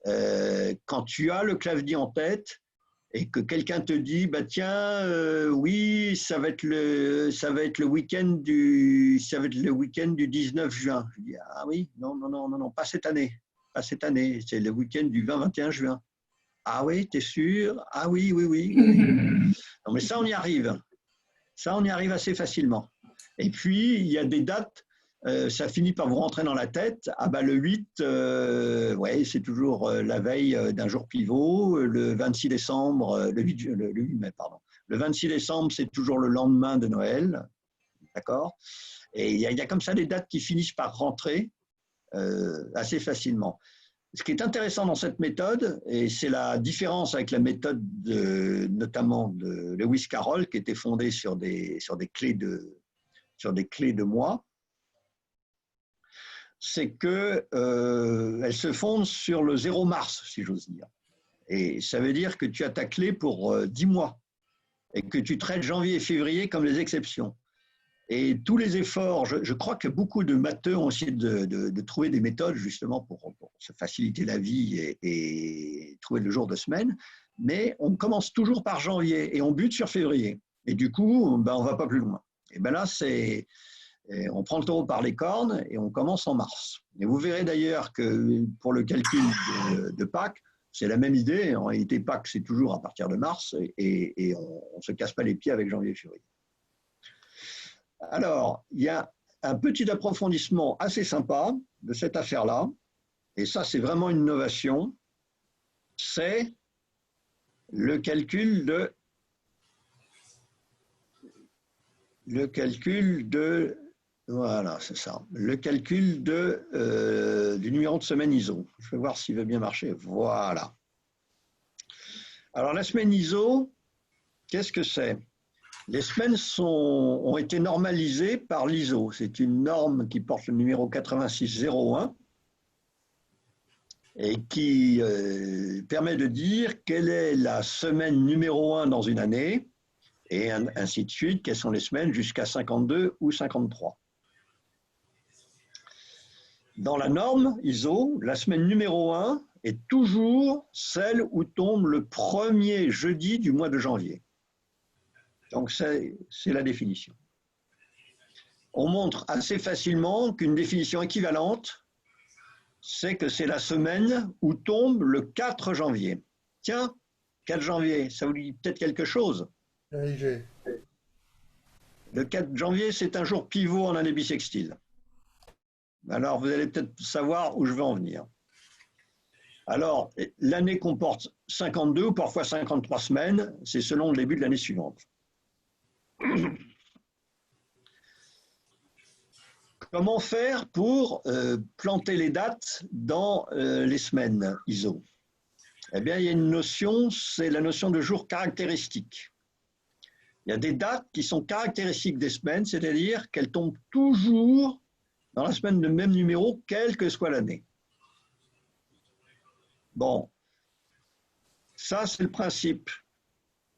Speaker 1: quand tu as le Clavdi en tête, et que quelqu'un te dit, bah tiens, oui, ça va être le week-end du 19 juin. Je dis, ah oui, non, pas cette année, c'est le week-end du 20-21 juin. Ah oui, t'es sûr? Ah oui. Non, mais ça, on y arrive. Ça, on y arrive assez facilement. Et puis, il y a des dates, ça finit par vous rentrer dans la tête. Ah bah le 8, ouais, c'est toujours la veille d'un jour pivot. Le 26 décembre, le 8 mai, pardon. Le 26 décembre, c'est toujours le lendemain de Noël. D'accord? Et il y a comme ça des dates qui finissent par rentrer assez facilement. Ce qui est intéressant dans cette méthode, et c'est la différence avec la méthode notamment de Lewis Carroll, qui était fondée sur des clés de mois, c'est qu'elle se fonde sur le 0 mars, si j'ose dire. Et ça veut dire que tu as ta clé pour 10 mois et que tu traites janvier et février comme les exceptions. Et tous les efforts, je crois que beaucoup de matheux ont essayé de trouver des méthodes justement pour se faciliter la vie et trouver le jour de semaine, mais on commence toujours par janvier et on bute sur février. Et du coup, ben, on ne va pas plus loin. Et ben là, on prend le taureau par les cornes et on commence en mars. Et vous verrez d'ailleurs que pour le calcul de Pâques, c'est la même idée. En réalité, Pâques, c'est toujours à partir de mars et on ne se casse pas les pieds avec janvier et février. Alors, il y a un petit approfondissement assez sympa de cette affaire-là, et ça, c'est vraiment une innovation, c'est le calcul de voilà, c'est ça, le calcul du numéro de semaine ISO. Je vais voir s'il va bien marcher. Voilà. Alors, la semaine ISO, qu'est-ce que c'est ? Les semaines ont été normalisées par l'ISO. C'est une norme qui porte le numéro 8601 et qui permet de dire quelle est la semaine numéro 1 dans une année et ainsi de suite, quelles sont les semaines jusqu'à 52 ou 53. Dans la norme ISO, la semaine numéro 1 est toujours celle où tombe le premier jeudi du mois de janvier. Donc, c'est la définition. On montre assez facilement qu'une définition équivalente, c'est que c'est la semaine où tombe le 4 janvier. Tiens, 4 janvier, ça vous dit peut-être quelque chose?
Speaker 5: Le
Speaker 1: 4 janvier, c'est un jour pivot en année bissextile. Alors, vous allez peut-être savoir où je veux en venir. Alors, l'année comporte 52 ou parfois 53 semaines, c'est selon le début de l'année suivante. Comment faire pour planter les dates dans les semaines ISO? Eh bien, il y a une notion, c'est la notion de jour caractéristique. Il y a des dates qui sont caractéristiques des semaines, c'est-à-dire qu'elles tombent toujours dans la semaine de même numéro, quelle que soit l'année. Bon, ça c'est le principe.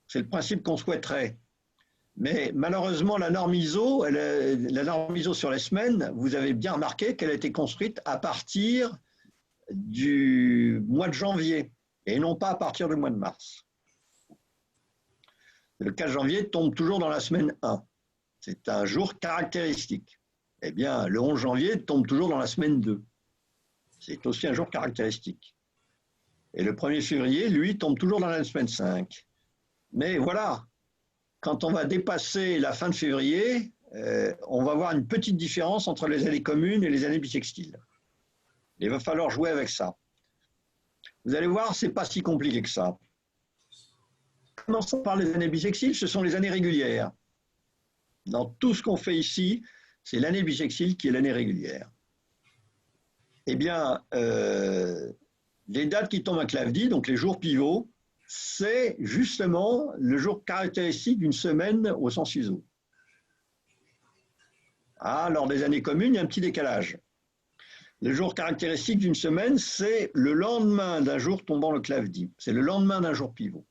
Speaker 1: C'est le principe qu'on souhaiterait. Mais malheureusement, la norme ISO sur les semaines, vous avez bien remarqué qu'elle a été construite à partir du mois de janvier et non pas à partir du mois de mars. Le 4 janvier tombe toujours dans la semaine 1. C'est un jour caractéristique. Eh bien, le 11 janvier tombe toujours dans la semaine 2. C'est aussi un jour caractéristique. Et le 1er février, lui, tombe toujours dans la semaine 5. Mais voilà, quand on va dépasser la fin de février, on va voir une petite différence entre les années communes et les années bissextiles. Il va falloir jouer avec ça. Vous allez voir, ce n'est pas si compliqué que ça. Commençons par les années bissextiles, ce sont les années régulières. Dans tout ce qu'on fait ici, c'est l'année bissextile qui est l'année régulière. Eh bien, les dates qui tombent à Clavdi, donc les jours pivots, c'est justement le jour caractéristique d'une semaine au sens ISO. Ah, lors des années communes, il y a un petit décalage. Le jour caractéristique d'une semaine, c'est le lendemain d'un jour tombant le Clavdi. C'est le lendemain d'un jour pivot.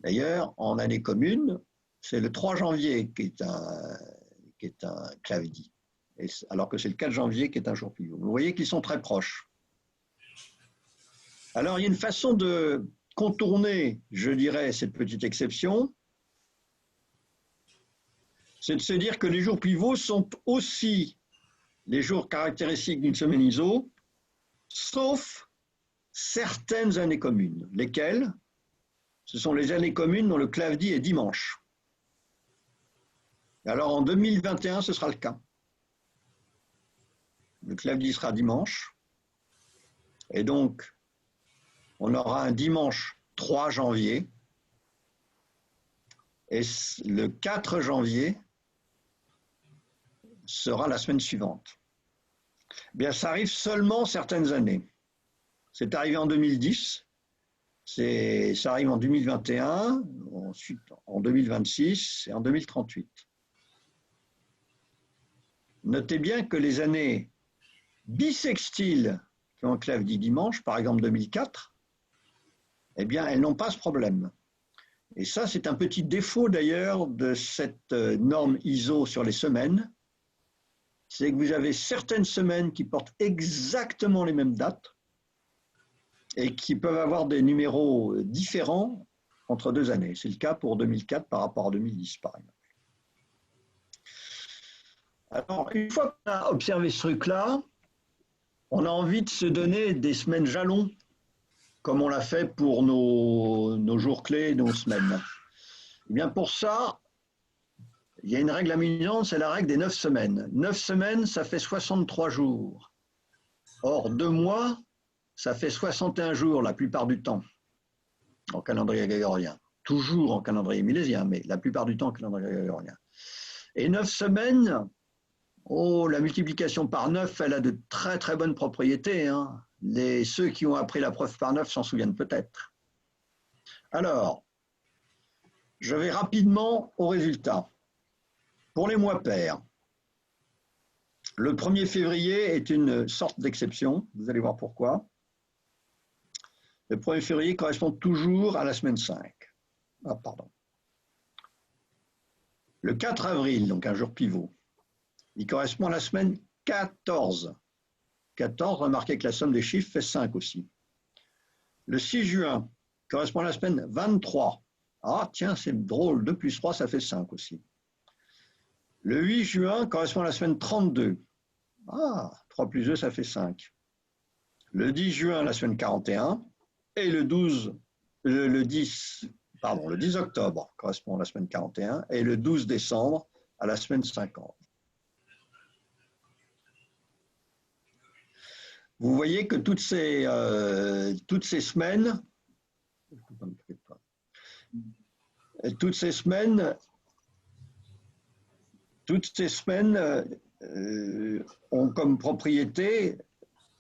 Speaker 1: D'ailleurs, en année commune, c'est le 3 janvier qui est un Clavdi, alors que c'est le 4 janvier qui est un jour pivot. Vous voyez qu'ils sont très proches. Alors, il y a une façon de contourner, je dirais, cette petite exception, c'est de se dire que les jours pivots sont aussi les jours caractéristiques d'une semaine ISO, sauf certaines années communes. Lesquelles? Ce sont les années communes dont le Clavdi est dimanche. Alors, en 2021, ce sera le cas. Le Clavdi sera dimanche. Et donc, on aura un dimanche 3 janvier et le 4 janvier sera la semaine suivante. Bien, ça arrive seulement certaines années. C'est arrivé en 2010, ça arrive en 2021, ensuite en 2026 et en 2038. Notez bien que les années bissextiles qui ont un Clavdi dimanche, par exemple 2004, eh bien, elles n'ont pas ce problème. Et ça, c'est un petit défaut d'ailleurs de cette norme ISO sur les semaines, c'est que vous avez certaines semaines qui portent exactement les mêmes dates et qui peuvent avoir des numéros différents entre 2 années. C'est le cas pour 2004 par rapport à 2010, par exemple. Alors, une fois qu'on a observé ce truc-là, on a envie de se donner des semaines jalons, comme on l'a fait pour nos jours clés, nos semaines. Eh bien, pour ça, il y a une règle amusante, c'est la règle des 9 semaines. 9 semaines, ça fait 63 jours. Or, 2 mois, ça fait 61 jours la plupart du temps, en calendrier grégorien. Toujours en calendrier milésien, mais la plupart du temps en calendrier grégorien. Et 9 semaines, oh, la multiplication par 9, elle a de très très bonnes propriétés. Hein. Ceux qui ont appris la preuve par 9 s'en souviennent peut-être. Alors, je vais rapidement au résultat. Pour les mois pairs, le 1er février est une sorte d'exception. Vous allez voir pourquoi. Le 1er février correspond toujours à la semaine 5. Ah, pardon. Le 4 avril, donc un jour pivot, il correspond à la semaine 14. 14, remarquez que la somme des chiffres fait 5 aussi. Le 6 juin correspond à la semaine 23. Ah, tiens, c'est drôle, 2 plus 3, ça fait 5 aussi. Le 8 juin correspond à la semaine 32. Ah, 3 plus 2, ça fait 5. Le 10 juin, la semaine 41. Et le 10 octobre correspond à la semaine 41. Et le 12 décembre à la semaine 50. Vous voyez que toutes ces semaines, ont comme propriété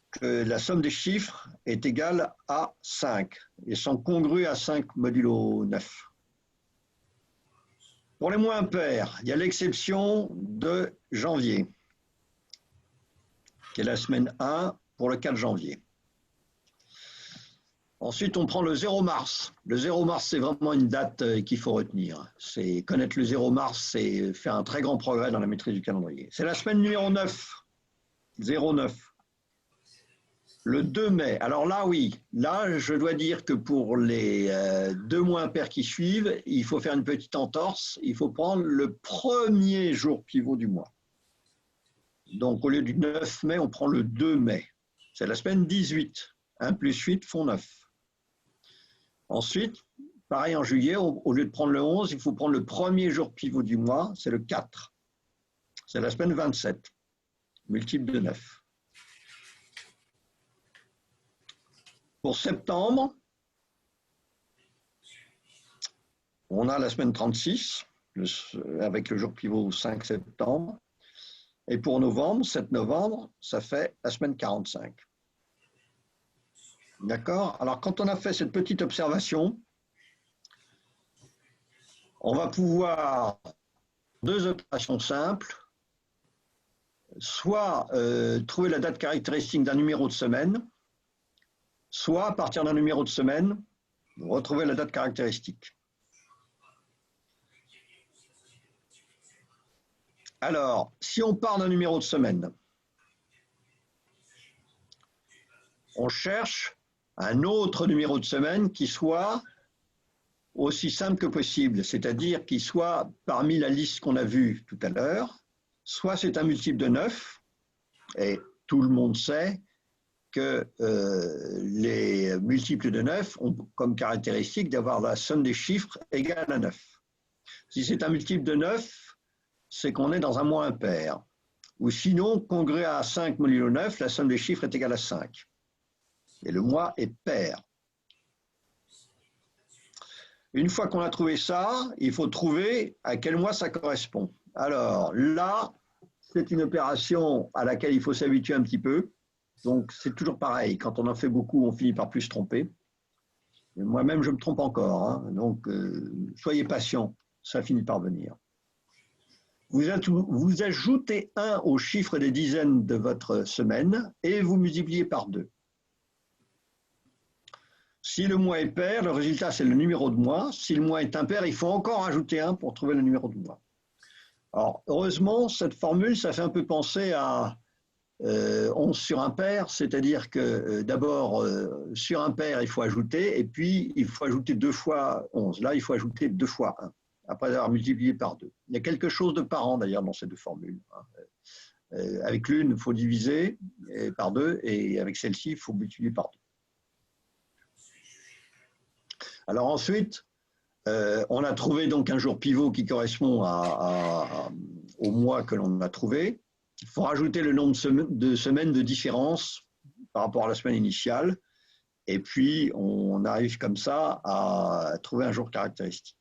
Speaker 1: que la somme des chiffres est égale à 5 et sont congrues à 5 modulo 9. Pour les mois impairs, il y a l'exception de janvier, qui est la semaine 1 pour le 4 janvier. Ensuite, on prend le 0 mars. Le 0 mars, c'est vraiment une date qu'il faut retenir. C'est connaître le 0 mars, c'est faire un très grand progrès dans la maîtrise du calendrier. C'est la semaine numéro 9, 09. Le 2 mai. Alors là, oui, là, je dois dire que pour les 2 mois impairs qui suivent, il faut faire une petite entorse. Il faut prendre le premier jour pivot du mois. Donc, au lieu du 9 mai, on prend le 2 mai. C'est la semaine 18. 1 plus 8 font 9. Ensuite, pareil en juillet, au lieu de prendre le 11, il faut prendre le premier jour pivot du mois, c'est le 4. C'est la semaine 27, multiple de 9. Pour septembre, on a la semaine 36, avec le jour pivot 5 septembre. Et pour novembre, 7 novembre, ça fait la semaine 45. D'accord? Alors, quand on a fait cette petite observation, on va pouvoir, 2 opérations simples, soit trouver la date caractéristique d'un numéro de semaine, soit à partir d'un numéro de semaine, retrouver la date caractéristique. Alors, si on part d'un numéro de semaine, on cherche un autre numéro de semaine qui soit aussi simple que possible, c'est-à-dire qui soit parmi la liste qu'on a vue tout à l'heure, soit c'est un multiple de 9, et tout le monde sait que les multiples de 9 ont comme caractéristique d'avoir la somme des chiffres égale à 9. Si c'est un multiple de 9, c'est qu'on est dans un mois impair. Ou sinon, congrès à 5 modulo 9, la somme des chiffres est égale à 5. Et le mois est pair. Une fois qu'on a trouvé ça, il faut trouver à quel mois ça correspond. Alors là, c'est une opération à laquelle il faut s'habituer un petit peu. Donc c'est toujours pareil, quand on en fait beaucoup, on finit par plus se tromper. Moi-même, je me trompe encore, hein. Donc soyez patient, ça finit par venir. Vous ajoutez 1 au chiffre des dizaines de votre semaine et vous multipliez par 2. Si le mois est pair, le résultat, c'est le numéro de mois. Si le mois est impair, il faut encore ajouter 1 pour trouver le numéro de mois. Alors, heureusement, cette formule, ça fait un peu penser à 11 sur impair, c'est-à-dire que d'abord, sur impair, il faut ajouter, et puis il faut ajouter 2 fois 11. Là, il faut ajouter 2 fois 1, après avoir multiplié par 2. Il y a quelque chose de parent, d'ailleurs, dans ces deux formules. Avec l'une, il faut diviser par 2, et avec celle-ci, il faut multiplier par 2. Alors ensuite, on a trouvé donc un jour pivot qui correspond au mois que l'on a trouvé. Il faut rajouter le nombre de semaines de différence par rapport à la semaine initiale. Et puis, on arrive comme ça à trouver un jour caractéristique.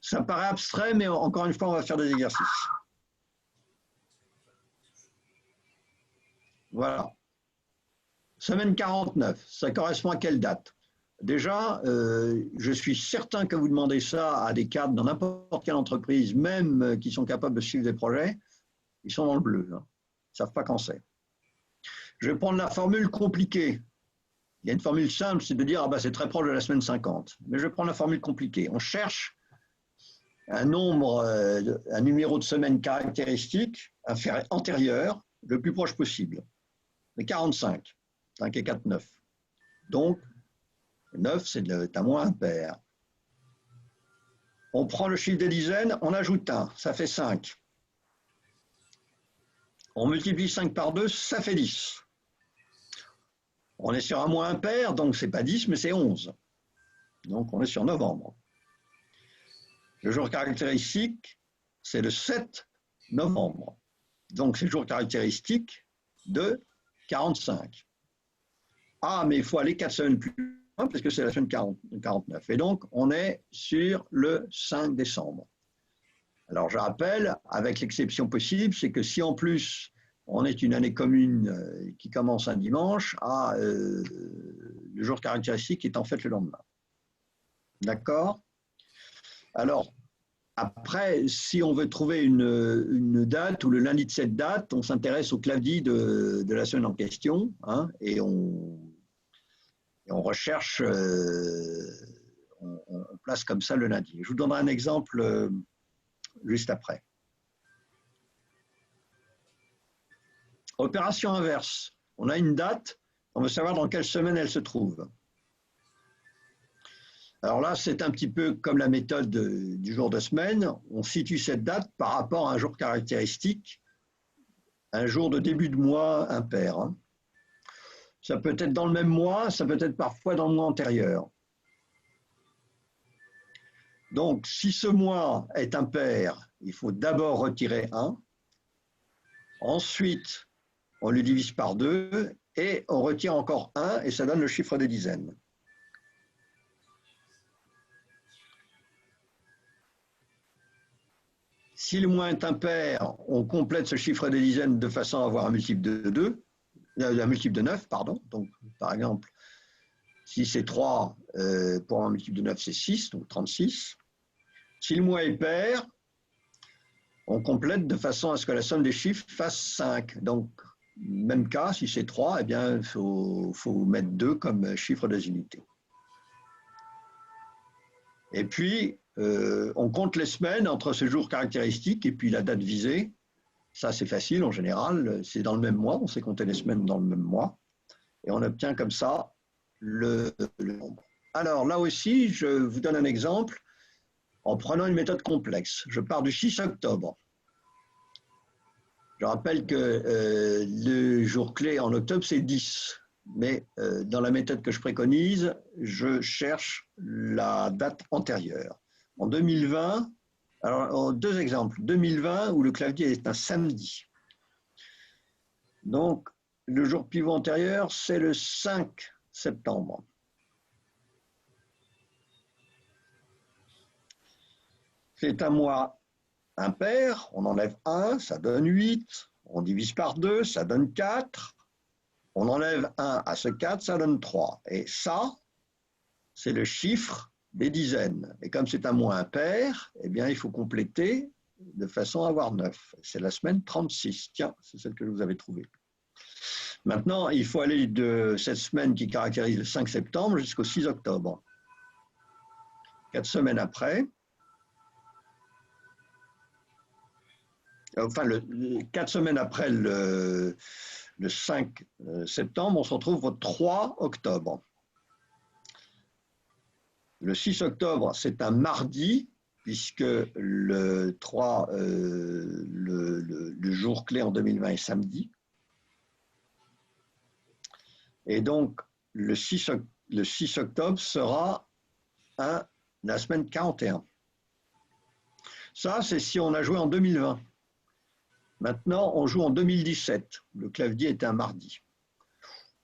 Speaker 1: Ça paraît abstrait, mais encore une fois, on va faire des exercices. Voilà. Semaine 49, ça correspond à quelle date? Déjà, je suis certain que vous demandez ça à des cadres dans n'importe quelle entreprise, même qui sont capables de suivre des projets, ils sont dans le bleu. Hein. Ils ne savent pas quand c'est. Je vais prendre la formule compliquée. Il y a une formule simple, c'est de dire ah ben, c'est très proche de la semaine 50. Mais je vais prendre la formule compliquée. On cherche un numéro de semaine caractéristique antérieur, le plus proche possible. Mais 45. 5 et 4, 9. Donc, 9, c'est un mois impair. On prend le chiffre des dizaines, on ajoute 1, ça fait 5. On multiplie 5 par 2, ça fait 10. On est sur un mois impair, donc ce n'est pas 10, mais c'est 11. Donc on est sur novembre. Le jour caractéristique, c'est le 7 novembre. Donc c'est le jour caractéristique de 45. Ah, mais il faut aller 4 semaines plus loin, parce que c'est la semaine 49. Et donc, on est sur le 5 décembre. Alors, je rappelle, avec l'exception possible, c'est que si en plus, on est une année commune qui commence un dimanche, le jour caractéristique est en fait le lendemain. D'accord? Alors, après, si on veut trouver une date ou le lundi de cette date, on s'intéresse au clavier de la semaine en question, hein, et on recherche, on place comme ça le lundi. Je vous donnerai un exemple juste après. Opération inverse. On a une date, on veut savoir dans quelle semaine elle se trouve. Alors là, c'est un petit peu comme la méthode du jour de semaine. On situe cette date par rapport à un jour caractéristique, un jour de début de mois impair. Hein. Ça peut être dans le même mois, ça peut être parfois dans le mois antérieur. Donc, si ce mois est impair, il faut d'abord retirer 1. Ensuite, on le divise par 2 et on retire encore 1 et ça donne le chiffre des dizaines. Si le mois est impair, on complète ce chiffre des dizaines de façon à avoir un multiple de 2. Un multiple de 9, pardon. Donc, par exemple, si c'est 3, pour un multiple de 9, c'est 6, donc 36. Si le mois est pair, on complète de façon à ce que la somme des chiffres fasse 5. Donc, même cas, si c'est 3, eh bien, il faut mettre 2 comme chiffre des unités. Et puis, on compte les semaines entre ce jour caractéristique et puis la date visée. Ça, c'est facile en général, c'est dans le même mois, on sait compter les semaines dans le même mois, et on obtient comme ça le nombre. Alors là aussi, je vous donne un exemple en prenant une méthode complexe. Je pars du 6 octobre. Je rappelle que le jour clé en octobre, c'est 10, mais dans la méthode que je préconise, je cherche la date antérieure. En 2020, alors, deux exemples. 2020, où le clavier est un samedi. Donc, le jour pivot antérieur, c'est le 5 septembre. C'est un mois impair. On enlève 1, ça donne 8. On divise par 2, ça donne 4. On enlève 1 à ce 4, ça donne 3. Et ça, c'est le chiffre des dizaines. Et comme c'est un mois impair, eh bien, il faut compléter de façon à avoir 9. C'est la semaine 36. Tiens, c'est celle que vous avez trouvée. Maintenant, il faut aller de cette semaine qui caractérise le 5 septembre jusqu'au 6 octobre. 4 semaines après, enfin, 4 semaines après le 5 septembre, on se retrouve au 3 octobre. Le 6 octobre, c'est un mardi, puisque le 3, le jour clé en 2020 est samedi. Et donc, le 6 octobre sera la semaine 41. Ça, c'est si on a joué en 2020. Maintenant, on joue en 2017. Le clavier était un mardi.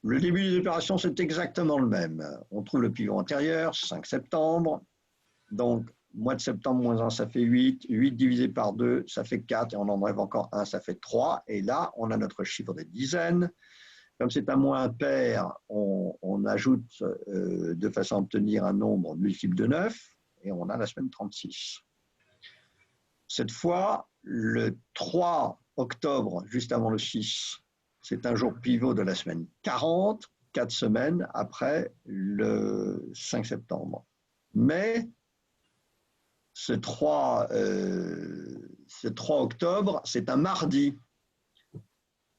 Speaker 1: Le début des opérations, c'est exactement le même. On trouve le pivot antérieur, 5 septembre. Donc, mois de septembre, moins 1, ça fait 8. 8 divisé par 2, ça fait 4. Et on en enlève encore 1, ça fait 3. Et là, on a notre chiffre des dizaines. Comme c'est un mot impair, on ajoute de façon à obtenir un nombre multiple de 9. Et on a la semaine 36. Cette fois, le 3 octobre, juste avant le 6, c'est un jour pivot de la semaine 40, 4 semaines après le 5 septembre. Mais ce 3 octobre, c'est un mardi.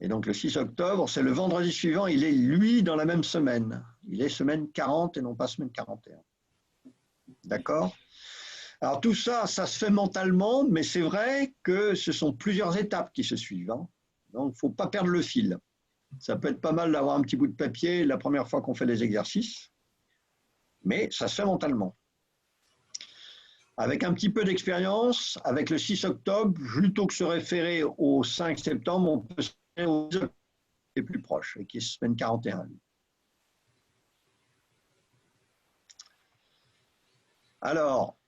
Speaker 1: Et donc le 6 octobre, c'est le vendredi suivant, il est lui dans la même semaine. Il est semaine 40 et non pas semaine 41. D'accord ? Alors tout ça, ça se fait mentalement, mais c'est vrai que ce sont plusieurs étapes qui se suivent. Hein. Donc il ne faut pas perdre le fil. Ça peut être pas mal d'avoir un petit bout de papier la première fois qu'on fait les exercices, mais ça se fait mentalement. Avec un petit peu d'expérience, avec le 6 octobre, plutôt que se référer au 5 septembre, on peut se référer au 2 octobre qui est plus proche, et qui est semaine 41. Alors,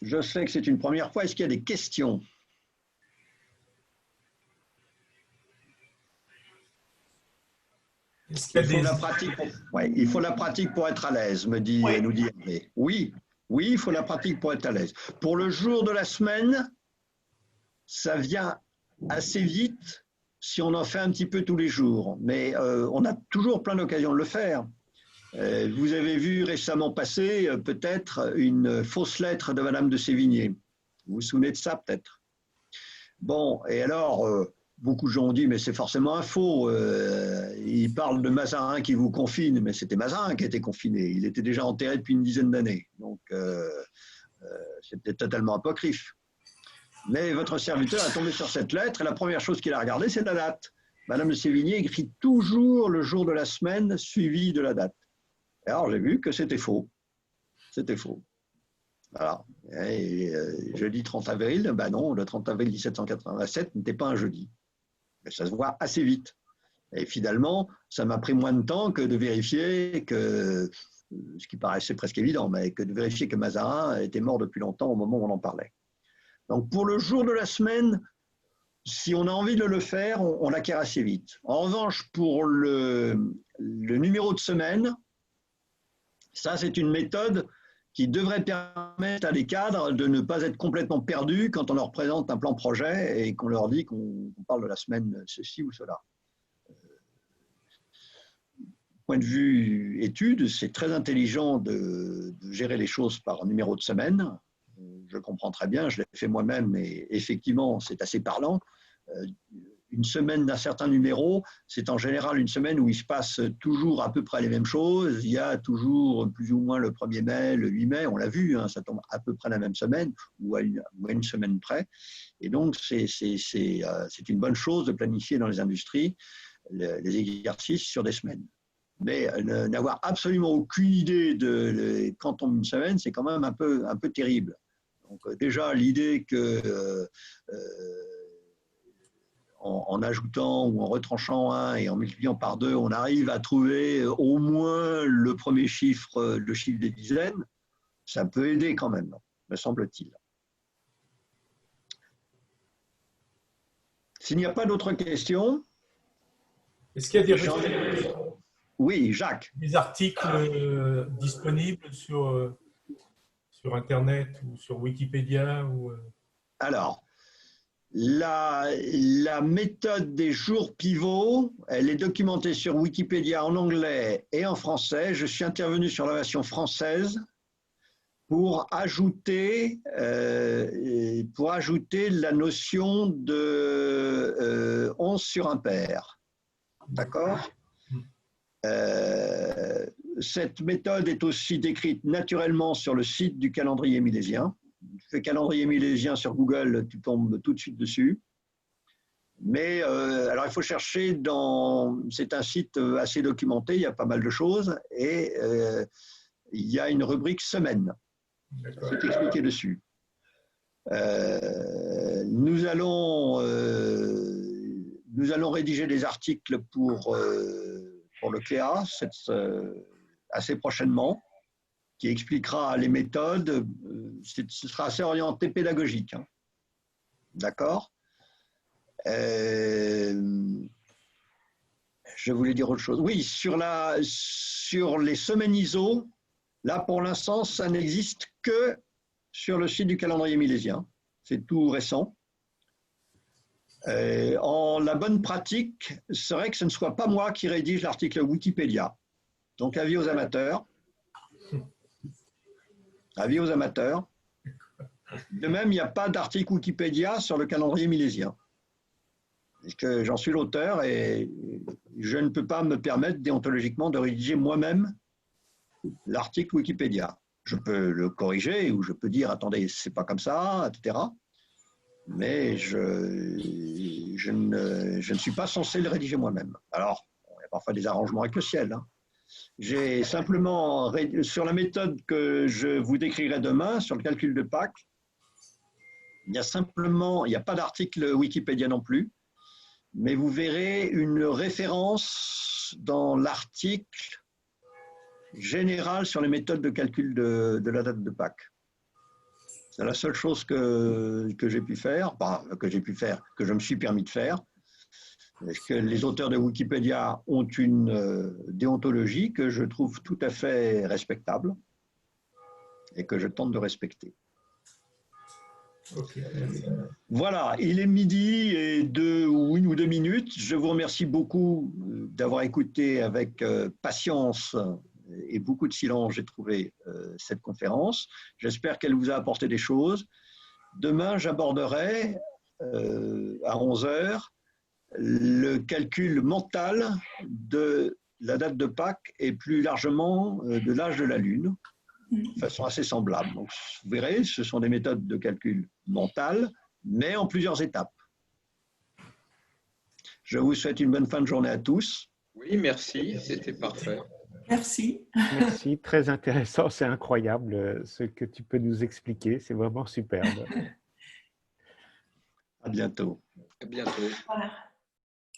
Speaker 1: je sais que c'est une première fois. Est-ce qu'il y a des questions? Il faut la pratique pour être à l'aise, nous dit Hervé. Oui, il faut la pratique pour être à l'aise. Pour le jour de la semaine, ça vient assez vite si on en fait un petit peu tous les jours. Mais on a toujours plein d'occasions de le faire. Vous avez vu récemment passer peut-être une fausse lettre de Madame de Sévigné. Vous vous souvenez de ça peut-être? Bon, et alors, beaucoup de gens ont dit, mais c'est forcément un faux. Il parle de Mazarin qui vous confine, mais c'était Mazarin qui était confiné. Il était déjà enterré depuis une dizaine d'années. Donc, c'était totalement apocryphe. Mais votre serviteur a tombé sur cette lettre et la première chose qu'il a regardée, c'est la date. Madame de Sévigné écrit toujours le jour de la semaine suivi de la date. Alors, j'ai vu que c'était faux. C'était faux. Voilà. Et, jeudi 30 avril, ben non, le 30 avril 1787 n'était pas un jeudi. Mais ça se voit assez vite. Et finalement, ça m'a pris moins de temps que de vérifier que, ce qui paraissait presque évident, mais que de vérifier que Mazarin était mort depuis longtemps au moment où on en parlait. Donc, pour le jour de la semaine, si on a envie de le faire, on l'acquiert assez vite. En revanche, pour le numéro de semaine, ça, c'est une méthode qui devrait permettre à des cadres de ne pas être complètement perdus quand on leur présente un plan projet et qu'on leur dit qu'on parle de la semaine ceci ou cela. Point de vue étude, c'est très intelligent de gérer les choses par numéro de semaine. Je comprends très bien, je l'ai fait moi-même et effectivement, c'est assez parlant. Une semaine d'un certain numéro, c'est en général une semaine où il se passe toujours à peu près les mêmes choses. Il y a toujours plus ou moins le 1er mai, le 8 mai, on l'a vu, hein, ça tombe à peu près la même semaine ou à une semaine près. Et donc, c'est une bonne chose de planifier dans les industries les exercices sur des semaines. Mais n'avoir absolument aucune idée de quand tombe une semaine, c'est quand même un peu terrible. Donc déjà, l'idée que en ajoutant ou en retranchant 1 et en multipliant par 2, on arrive à trouver au moins le premier chiffre, le chiffre des dizaines, ça peut aider quand même, me semble-t-il. S'il n'y a pas d'autres questions...
Speaker 4: Est-ce qu'il y a des
Speaker 1: Oui, Jacques.
Speaker 4: Des articles disponibles sur Internet ou sur Wikipédia ou...
Speaker 1: Alors, La méthode des jours pivots, elle est documentée sur Wikipédia en anglais et en français. Je suis intervenu sur la version française pour ajouter la notion de 11 sur impair. D'accord ? Cette méthode est aussi décrite naturellement sur le site du calendrier milésien. Tu fais calendrier milésien sur Google, tu tombes tout de suite dessus. Mais alors il faut chercher c'est un site assez documenté, il y a pas mal de choses et il y a une rubrique semaine. C'est expliqué dessus. Nous allons rédiger des articles pour le CLEA assez prochainement, qui expliquera les méthodes. Ce sera assez orienté pédagogique. Hein. D'accord ? Je voulais dire autre chose. Oui, sur les semaines ISO, là pour l'instant, ça n'existe que sur le site du calendrier milésien. C'est tout récent. La bonne pratique serait que ce ne soit pas moi qui rédige l'article Wikipédia. Donc, avis aux amateurs. Avis aux amateurs. De même, il n'y a pas d'article Wikipédia sur le calendrier milésien. Parce que j'en suis l'auteur et je ne peux pas me permettre déontologiquement de rédiger moi-même l'article Wikipédia. Je peux le corriger ou je peux dire, attendez, c'est pas comme ça, etc. Mais je ne suis pas censé le rédiger moi-même. Alors, il y a parfois des arrangements avec le ciel. Hein. J'ai simplement, sur la méthode que je vous décrirai demain, sur le calcul de Pâques, il n'y a pas d'article Wikipédia non plus, mais vous verrez une référence dans l'article général sur les méthodes de calcul de la date de Pâques. C'est la seule chose que j'ai pu faire, que je me suis permis de faire. Parce que les auteurs de Wikipédia ont une déontologie que je trouve tout à fait respectable et que je tente de respecter.
Speaker 4: Okay.
Speaker 1: Voilà, il est midi et 1 ou 2 minutes. Je vous remercie beaucoup d'avoir écouté avec patience et beaucoup de silence, j'ai trouvé cette conférence. J'espère qu'elle vous a apporté des choses. Demain, j'aborderai à 11 h le calcul mental de la date de Pâques et plus largement de l'âge de la Lune, de façon assez semblable. Donc, vous verrez, ce sont des méthodes de calcul mental, mais en plusieurs étapes. Je vous souhaite une bonne fin de journée à tous.
Speaker 3: Oui, merci, c'était parfait.
Speaker 2: Merci.
Speaker 5: Merci, très intéressant, c'est incroyable ce que tu peux nous expliquer, c'est vraiment superbe.
Speaker 1: À bientôt.
Speaker 3: À bientôt.
Speaker 2: Voilà.